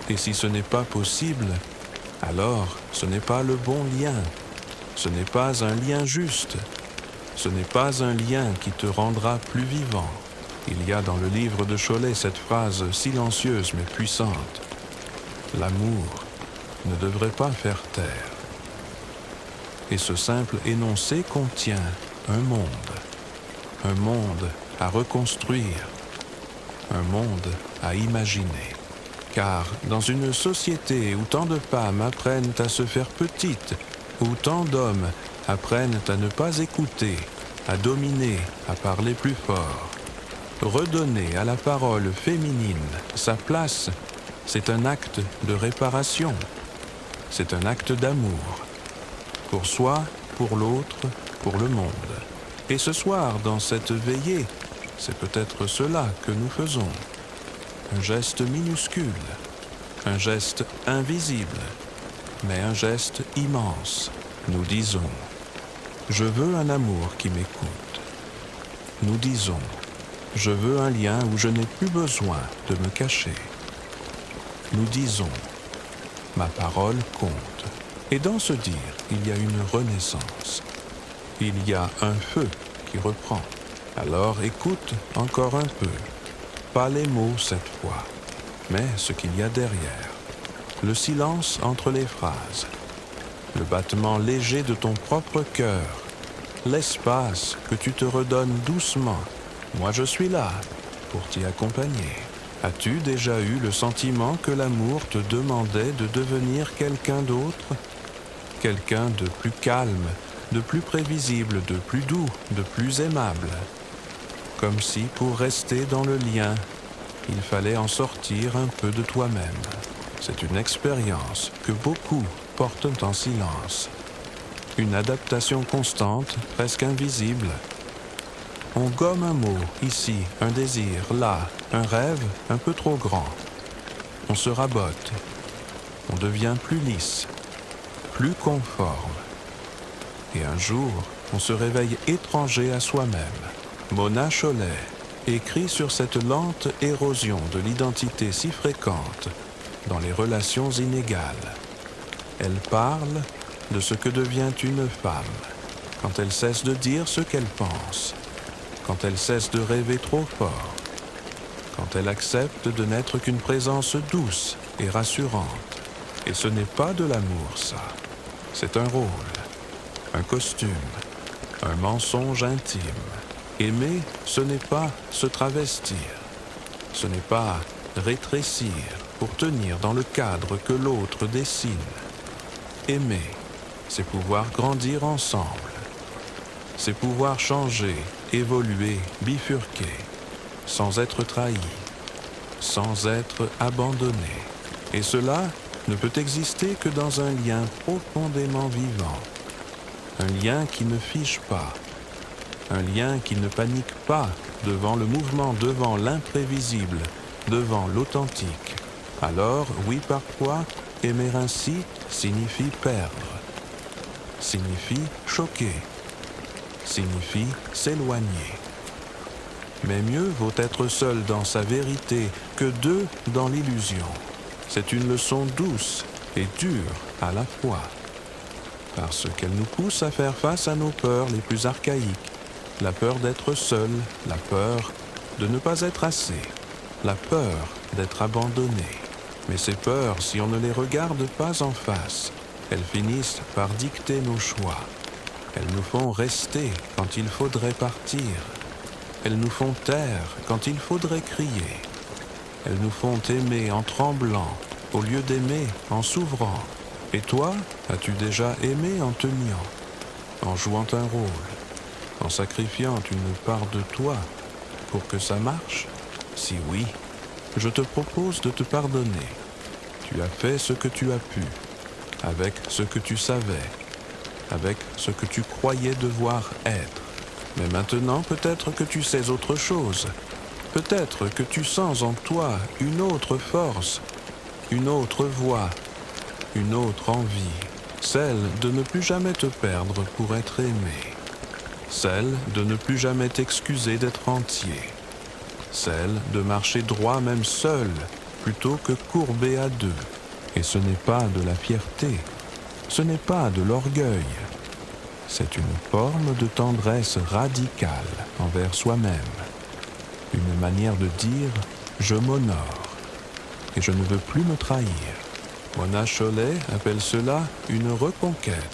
Et si ce n'est pas possible, alors ce n'est pas le bon lien. Ce n'est pas un lien juste. Ce n'est pas un lien qui te rendra plus vivant. Il y a dans le livre de Chollet cette phrase silencieuse mais puissante. L'amour ne devrait pas faire taire. Et ce simple énoncé contient un monde à reconstruire, un monde à imaginer. Car dans une société où tant de femmes apprennent à se faire petites, où tant d'hommes apprennent à ne pas écouter, à dominer, à parler plus fort, redonner à la parole féminine sa place, c'est un acte de réparation, c'est un acte d'amour, pour soi, pour l'autre, pour le monde. Et ce soir, dans cette veillée, c'est peut-être cela que nous faisons. Un geste minuscule, un geste invisible, mais un geste immense. Nous disons « Je veux un amour qui m'écoute ». Nous disons « Je veux un lien où je n'ai plus besoin de me cacher ». Nous disons « Ma parole compte ». Et dans ce dire, il y a une renaissance. Il y a un feu qui reprend. Alors écoute encore un peu. Pas les mots cette fois, mais ce qu'il y a derrière. Le silence entre les phrases. Le battement léger de ton propre cœur. L'espace que tu te redonnes doucement. Moi je suis là pour t'y accompagner. As-tu déjà eu le sentiment que l'amour te demandait de devenir quelqu'un d'autre? Quelqu'un de plus calme, de plus prévisible, de plus doux, de plus aimable. Comme si, pour rester dans le lien, il fallait en sortir un peu de toi-même. C'est une expérience que beaucoup portent en silence. Une adaptation constante, presque invisible. On gomme un mot, ici, un désir, là, un rêve un peu trop grand. On se rabote. On devient plus lisse, plus conforme. Et un jour, on se réveille étranger à soi-même. Mona Chollet écrit sur cette lente érosion de l'identité si fréquente dans les relations inégales. Elle parle de ce que devient une femme quand elle cesse de dire ce qu'elle pense, quand elle cesse de rêver trop fort, quand elle accepte de n'être qu'une présence douce et rassurante. Et ce n'est pas de l'amour, ça. C'est un rôle, un costume, un mensonge intime. Aimer, ce n'est pas se travestir. Ce n'est pas rétrécir pour tenir dans le cadre que l'autre dessine. Aimer, c'est pouvoir grandir ensemble. C'est pouvoir changer, évoluer, bifurquer, sans être trahi, sans être abandonné. Et cela ne peut exister que dans un lien profondément vivant. Un lien qui ne fige pas. Un lien qui ne panique pas devant le mouvement, devant l'imprévisible, devant l'authentique. Alors, oui, parfois, aimer ainsi signifie perdre, signifie choquer, signifie s'éloigner. Mais mieux vaut être seul dans sa vérité que deux dans l'illusion. C'est une leçon douce et dure à la fois, parce qu'elle nous pousse à faire face à nos peurs les plus archaïques. La peur d'être seul, la peur de ne pas être assez, la peur d'être abandonné. Mais ces peurs, si on ne les regarde pas en face, elles finissent par dicter nos choix. Elles nous font rester quand il faudrait partir. Elles nous font taire quand il faudrait crier. Elles nous font aimer en tremblant, au lieu d'aimer en s'ouvrant. Et toi, as-tu déjà aimé en teniant, en jouant un rôle, en sacrifiant une part de toi pour que ça marche? Si oui, je te propose de te pardonner. Tu as fait ce que tu as pu, avec ce que tu savais, avec ce que tu croyais devoir être. Mais maintenant, peut-être que tu sais autre chose. Peut-être que tu sens en toi une autre force, une autre voix, une autre envie, celle de ne plus jamais te perdre pour être aimé, celle de ne plus jamais t'excuser d'être entier, celle de marcher droit même seul, plutôt que courbé à deux. Et ce n'est pas de la fierté, ce n'est pas de l'orgueil, c'est une forme de tendresse radicale envers soi-même, une manière de dire « je m'honore et je ne veux plus me trahir ». Mona Chollet appelle cela une reconquête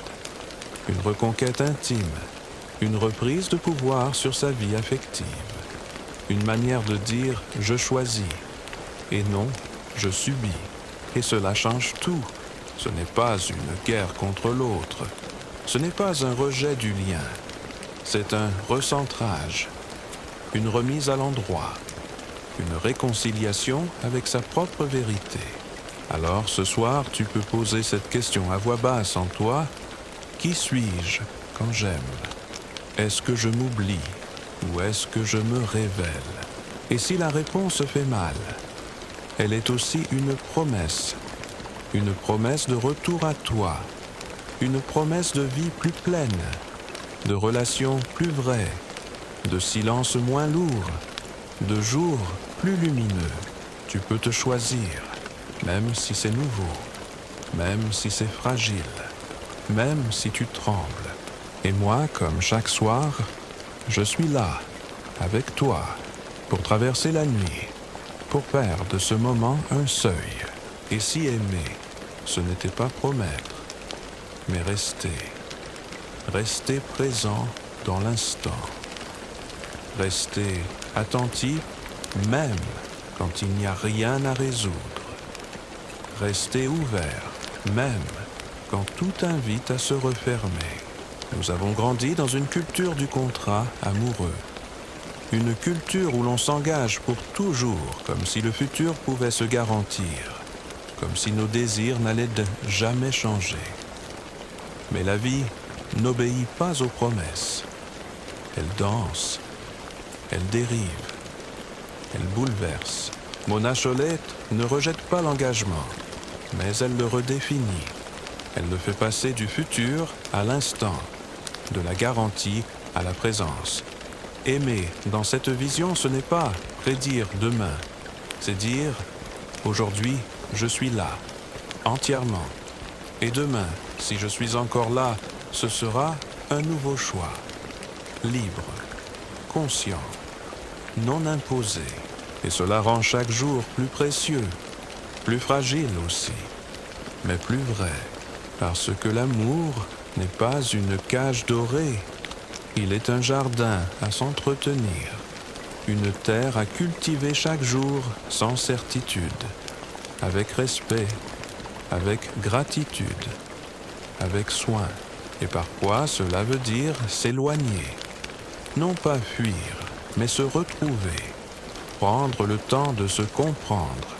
intime, une reprise de pouvoir sur sa vie affective, une manière de dire « je choisis » et non « je subis ». Et cela change tout. Ce n'est pas une guerre contre l'autre, ce n'est pas un rejet du lien, c'est un recentrage, une remise à l'endroit, une réconciliation avec sa propre vérité. Alors ce soir, tu peux poser cette question à voix basse en toi. Qui suis-je quand j'aime? Est-ce que je m'oublie ou est-ce que je me révèle? Et si la réponse fait mal, elle est aussi une promesse de retour à toi, une promesse de vie plus pleine, de relations plus vraies, de silence moins lourd, de jours plus lumineux. Tu peux te choisir, même si c'est nouveau, même si c'est fragile, même si tu trembles. Et moi, comme chaque soir, je suis là, avec toi, pour traverser la nuit, pour faire de ce moment un seuil. Et si aimer, ce n'était pas promettre, mais rester présent dans l'instant, rester attentif même quand il n'y a rien à résoudre, rester ouvert même quand tout invite à se refermer. Nous avons grandi dans une culture du contrat amoureux. Une culture où l'on s'engage pour toujours, comme si le futur pouvait se garantir, comme si nos désirs n'allaient jamais changer. Mais la vie n'obéit pas aux promesses. Elle danse, elle dérive, elle bouleverse. Mona Chollet ne rejette pas l'engagement, mais elle le redéfinit. Elle le fait passer du futur à l'instant, de la garantie à la présence. Aimer dans cette vision, ce n'est pas prédire demain, c'est dire aujourd'hui, je suis là, entièrement. Et demain, si je suis encore là, ce sera un nouveau choix, libre, conscient, non imposé. Et cela rend chaque jour plus précieux, plus fragile aussi, mais plus vrai. Parce que l'amour n'est pas une cage dorée, il est un jardin à s'entretenir, une terre à cultiver chaque jour sans certitude, avec respect, avec gratitude, avec soin. Et parfois cela veut dire s'éloigner, non pas fuir, mais se retrouver, prendre le temps de se comprendre,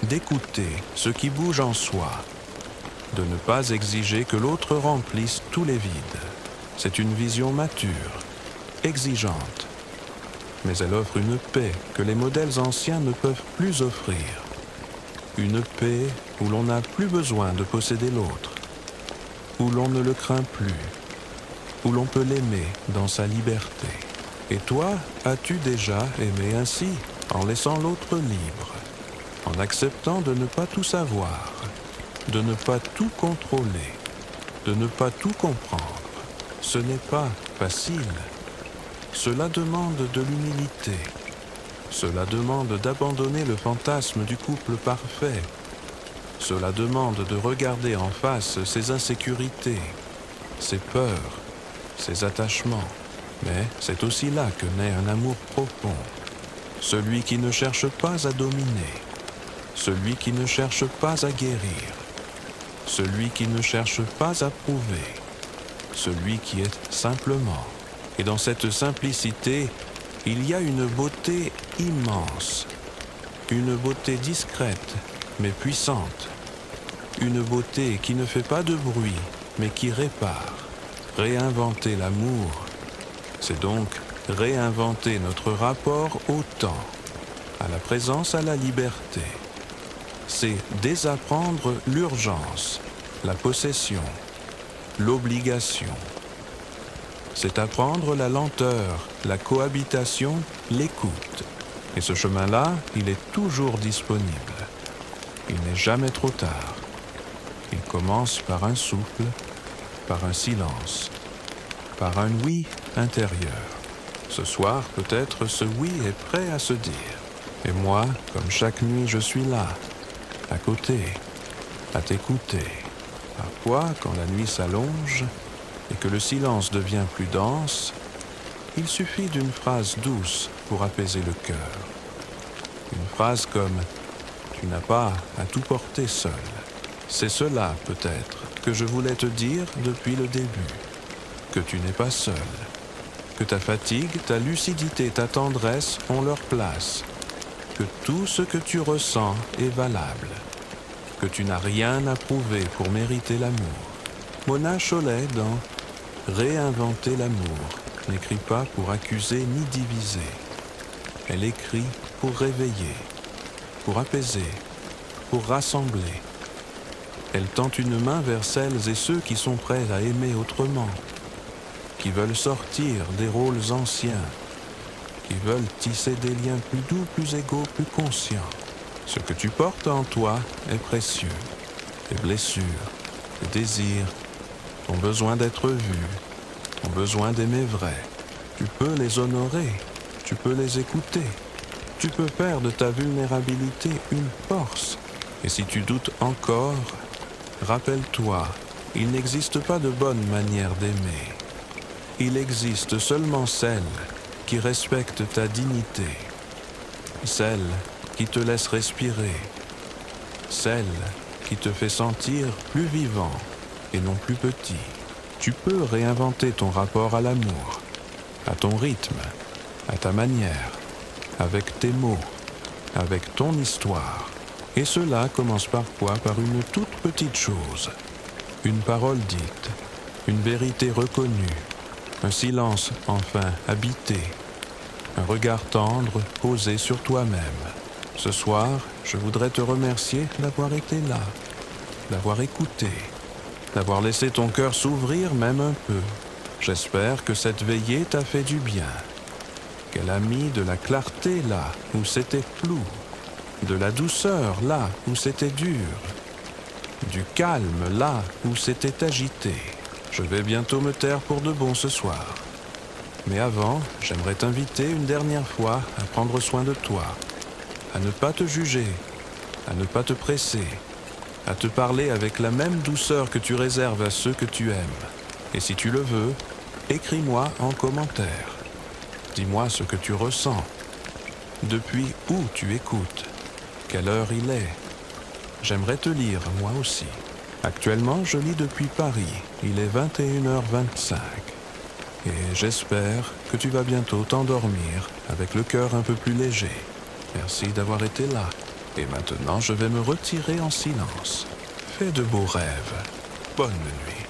d'écouter ce qui bouge en soi, de ne pas exiger que l'autre remplisse tous les vides. C'est une vision mature, exigeante, mais elle offre une paix que les modèles anciens ne peuvent plus offrir. Une paix où l'on n'a plus besoin de posséder l'autre, où l'on ne le craint plus, où l'on peut l'aimer dans sa liberté. Et toi, as-tu déjà aimé ainsi, en laissant l'autre libre, en acceptant de ne pas tout savoir, de ne pas tout contrôler, de ne pas tout comprendre? Ce n'est pas facile. Cela demande de l'humilité. Cela demande d'abandonner le fantasme du couple parfait. Cela demande de regarder en face ses insécurités, ses peurs, ses attachements. Mais c'est aussi là que naît un amour profond. Celui qui ne cherche pas à dominer. Celui qui ne cherche pas à guérir. Celui qui ne cherche pas à prouver. Celui qui est simplement. Et dans cette simplicité, il y a une beauté immense, une beauté discrète mais puissante, une beauté qui ne fait pas de bruit mais qui répare. Réinventer l'amour, c'est donc réinventer notre rapport au temps, à la présence, à la liberté. C'est désapprendre l'urgence, la possession, l'obligation. C'est apprendre la lenteur, la cohabitation, l'écoute. Et ce chemin-là, il est toujours disponible. Il n'est jamais trop tard. Il commence par un souffle, par un silence, par un oui intérieur. Ce soir, peut-être, ce oui est prêt à se dire. Et moi, comme chaque nuit, je suis là, à côté, à t'écouter. Parfois, quand la nuit s'allonge et que le silence devient plus dense, il suffit d'une phrase douce pour apaiser le cœur. Une phrase comme « Tu n'as pas à tout porter seul ». C'est cela, peut-être, que je voulais te dire depuis le début. Que tu n'es pas seul. Que ta fatigue, ta lucidité, ta tendresse ont leur place. Que tout ce que tu ressens est valable. Que tu n'as rien à prouver pour mériter l'amour. Mona Chollet dans Réinventer l'amour n'écrit pas pour accuser ni diviser. Elle écrit pour réveiller, pour apaiser, pour rassembler. Elle tend une main vers celles et ceux qui sont prêts à aimer autrement, qui veulent sortir des rôles anciens, qui veulent tisser des liens plus doux, plus égaux, plus conscients. Ce que tu portes en toi est précieux. Tes blessures, tes désirs, ton besoin d'être vu, ton besoin d'aimer vrai. Tu peux les honorer, tu peux les écouter. Tu peux faire de ta vulnérabilité une force. Et si tu doutes encore, rappelle-toi, il n'existe pas de bonne manière d'aimer. Il existe seulement celle qui respecte ta dignité, celle qui te laisse respirer, celle qui te fait sentir plus vivant et non plus petit. Tu peux réinventer ton rapport à l'amour, à ton rythme, à ta manière, avec tes mots, avec ton histoire. Et cela commence parfois par une toute petite chose, une parole dite, une vérité reconnue, un silence enfin habité, un regard tendre posé sur toi-même. Ce soir, je voudrais te remercier d'avoir été là, d'avoir écouté, d'avoir laissé ton cœur s'ouvrir même un peu. J'espère que cette veillée t'a fait du bien, qu'elle a mis de la clarté là où c'était flou, de la douceur là où c'était dur, du calme là où c'était agité. Je vais bientôt me taire pour de bon ce soir. Mais avant, j'aimerais t'inviter une dernière fois à prendre soin de toi, à ne pas te juger, à ne pas te presser, à te parler avec la même douceur que tu réserves à ceux que tu aimes. Et si tu le veux, écris-moi en commentaire. Dis-moi ce que tu ressens, depuis où tu écoutes, quelle heure il est. J'aimerais te lire, moi aussi. Actuellement, je lis depuis Paris. Il est 21h25. Et j'espère que tu vas bientôt t'endormir avec le cœur un peu plus léger. Merci d'avoir été là. Et maintenant, je vais me retirer en silence. Fais de beaux rêves. Bonne nuit.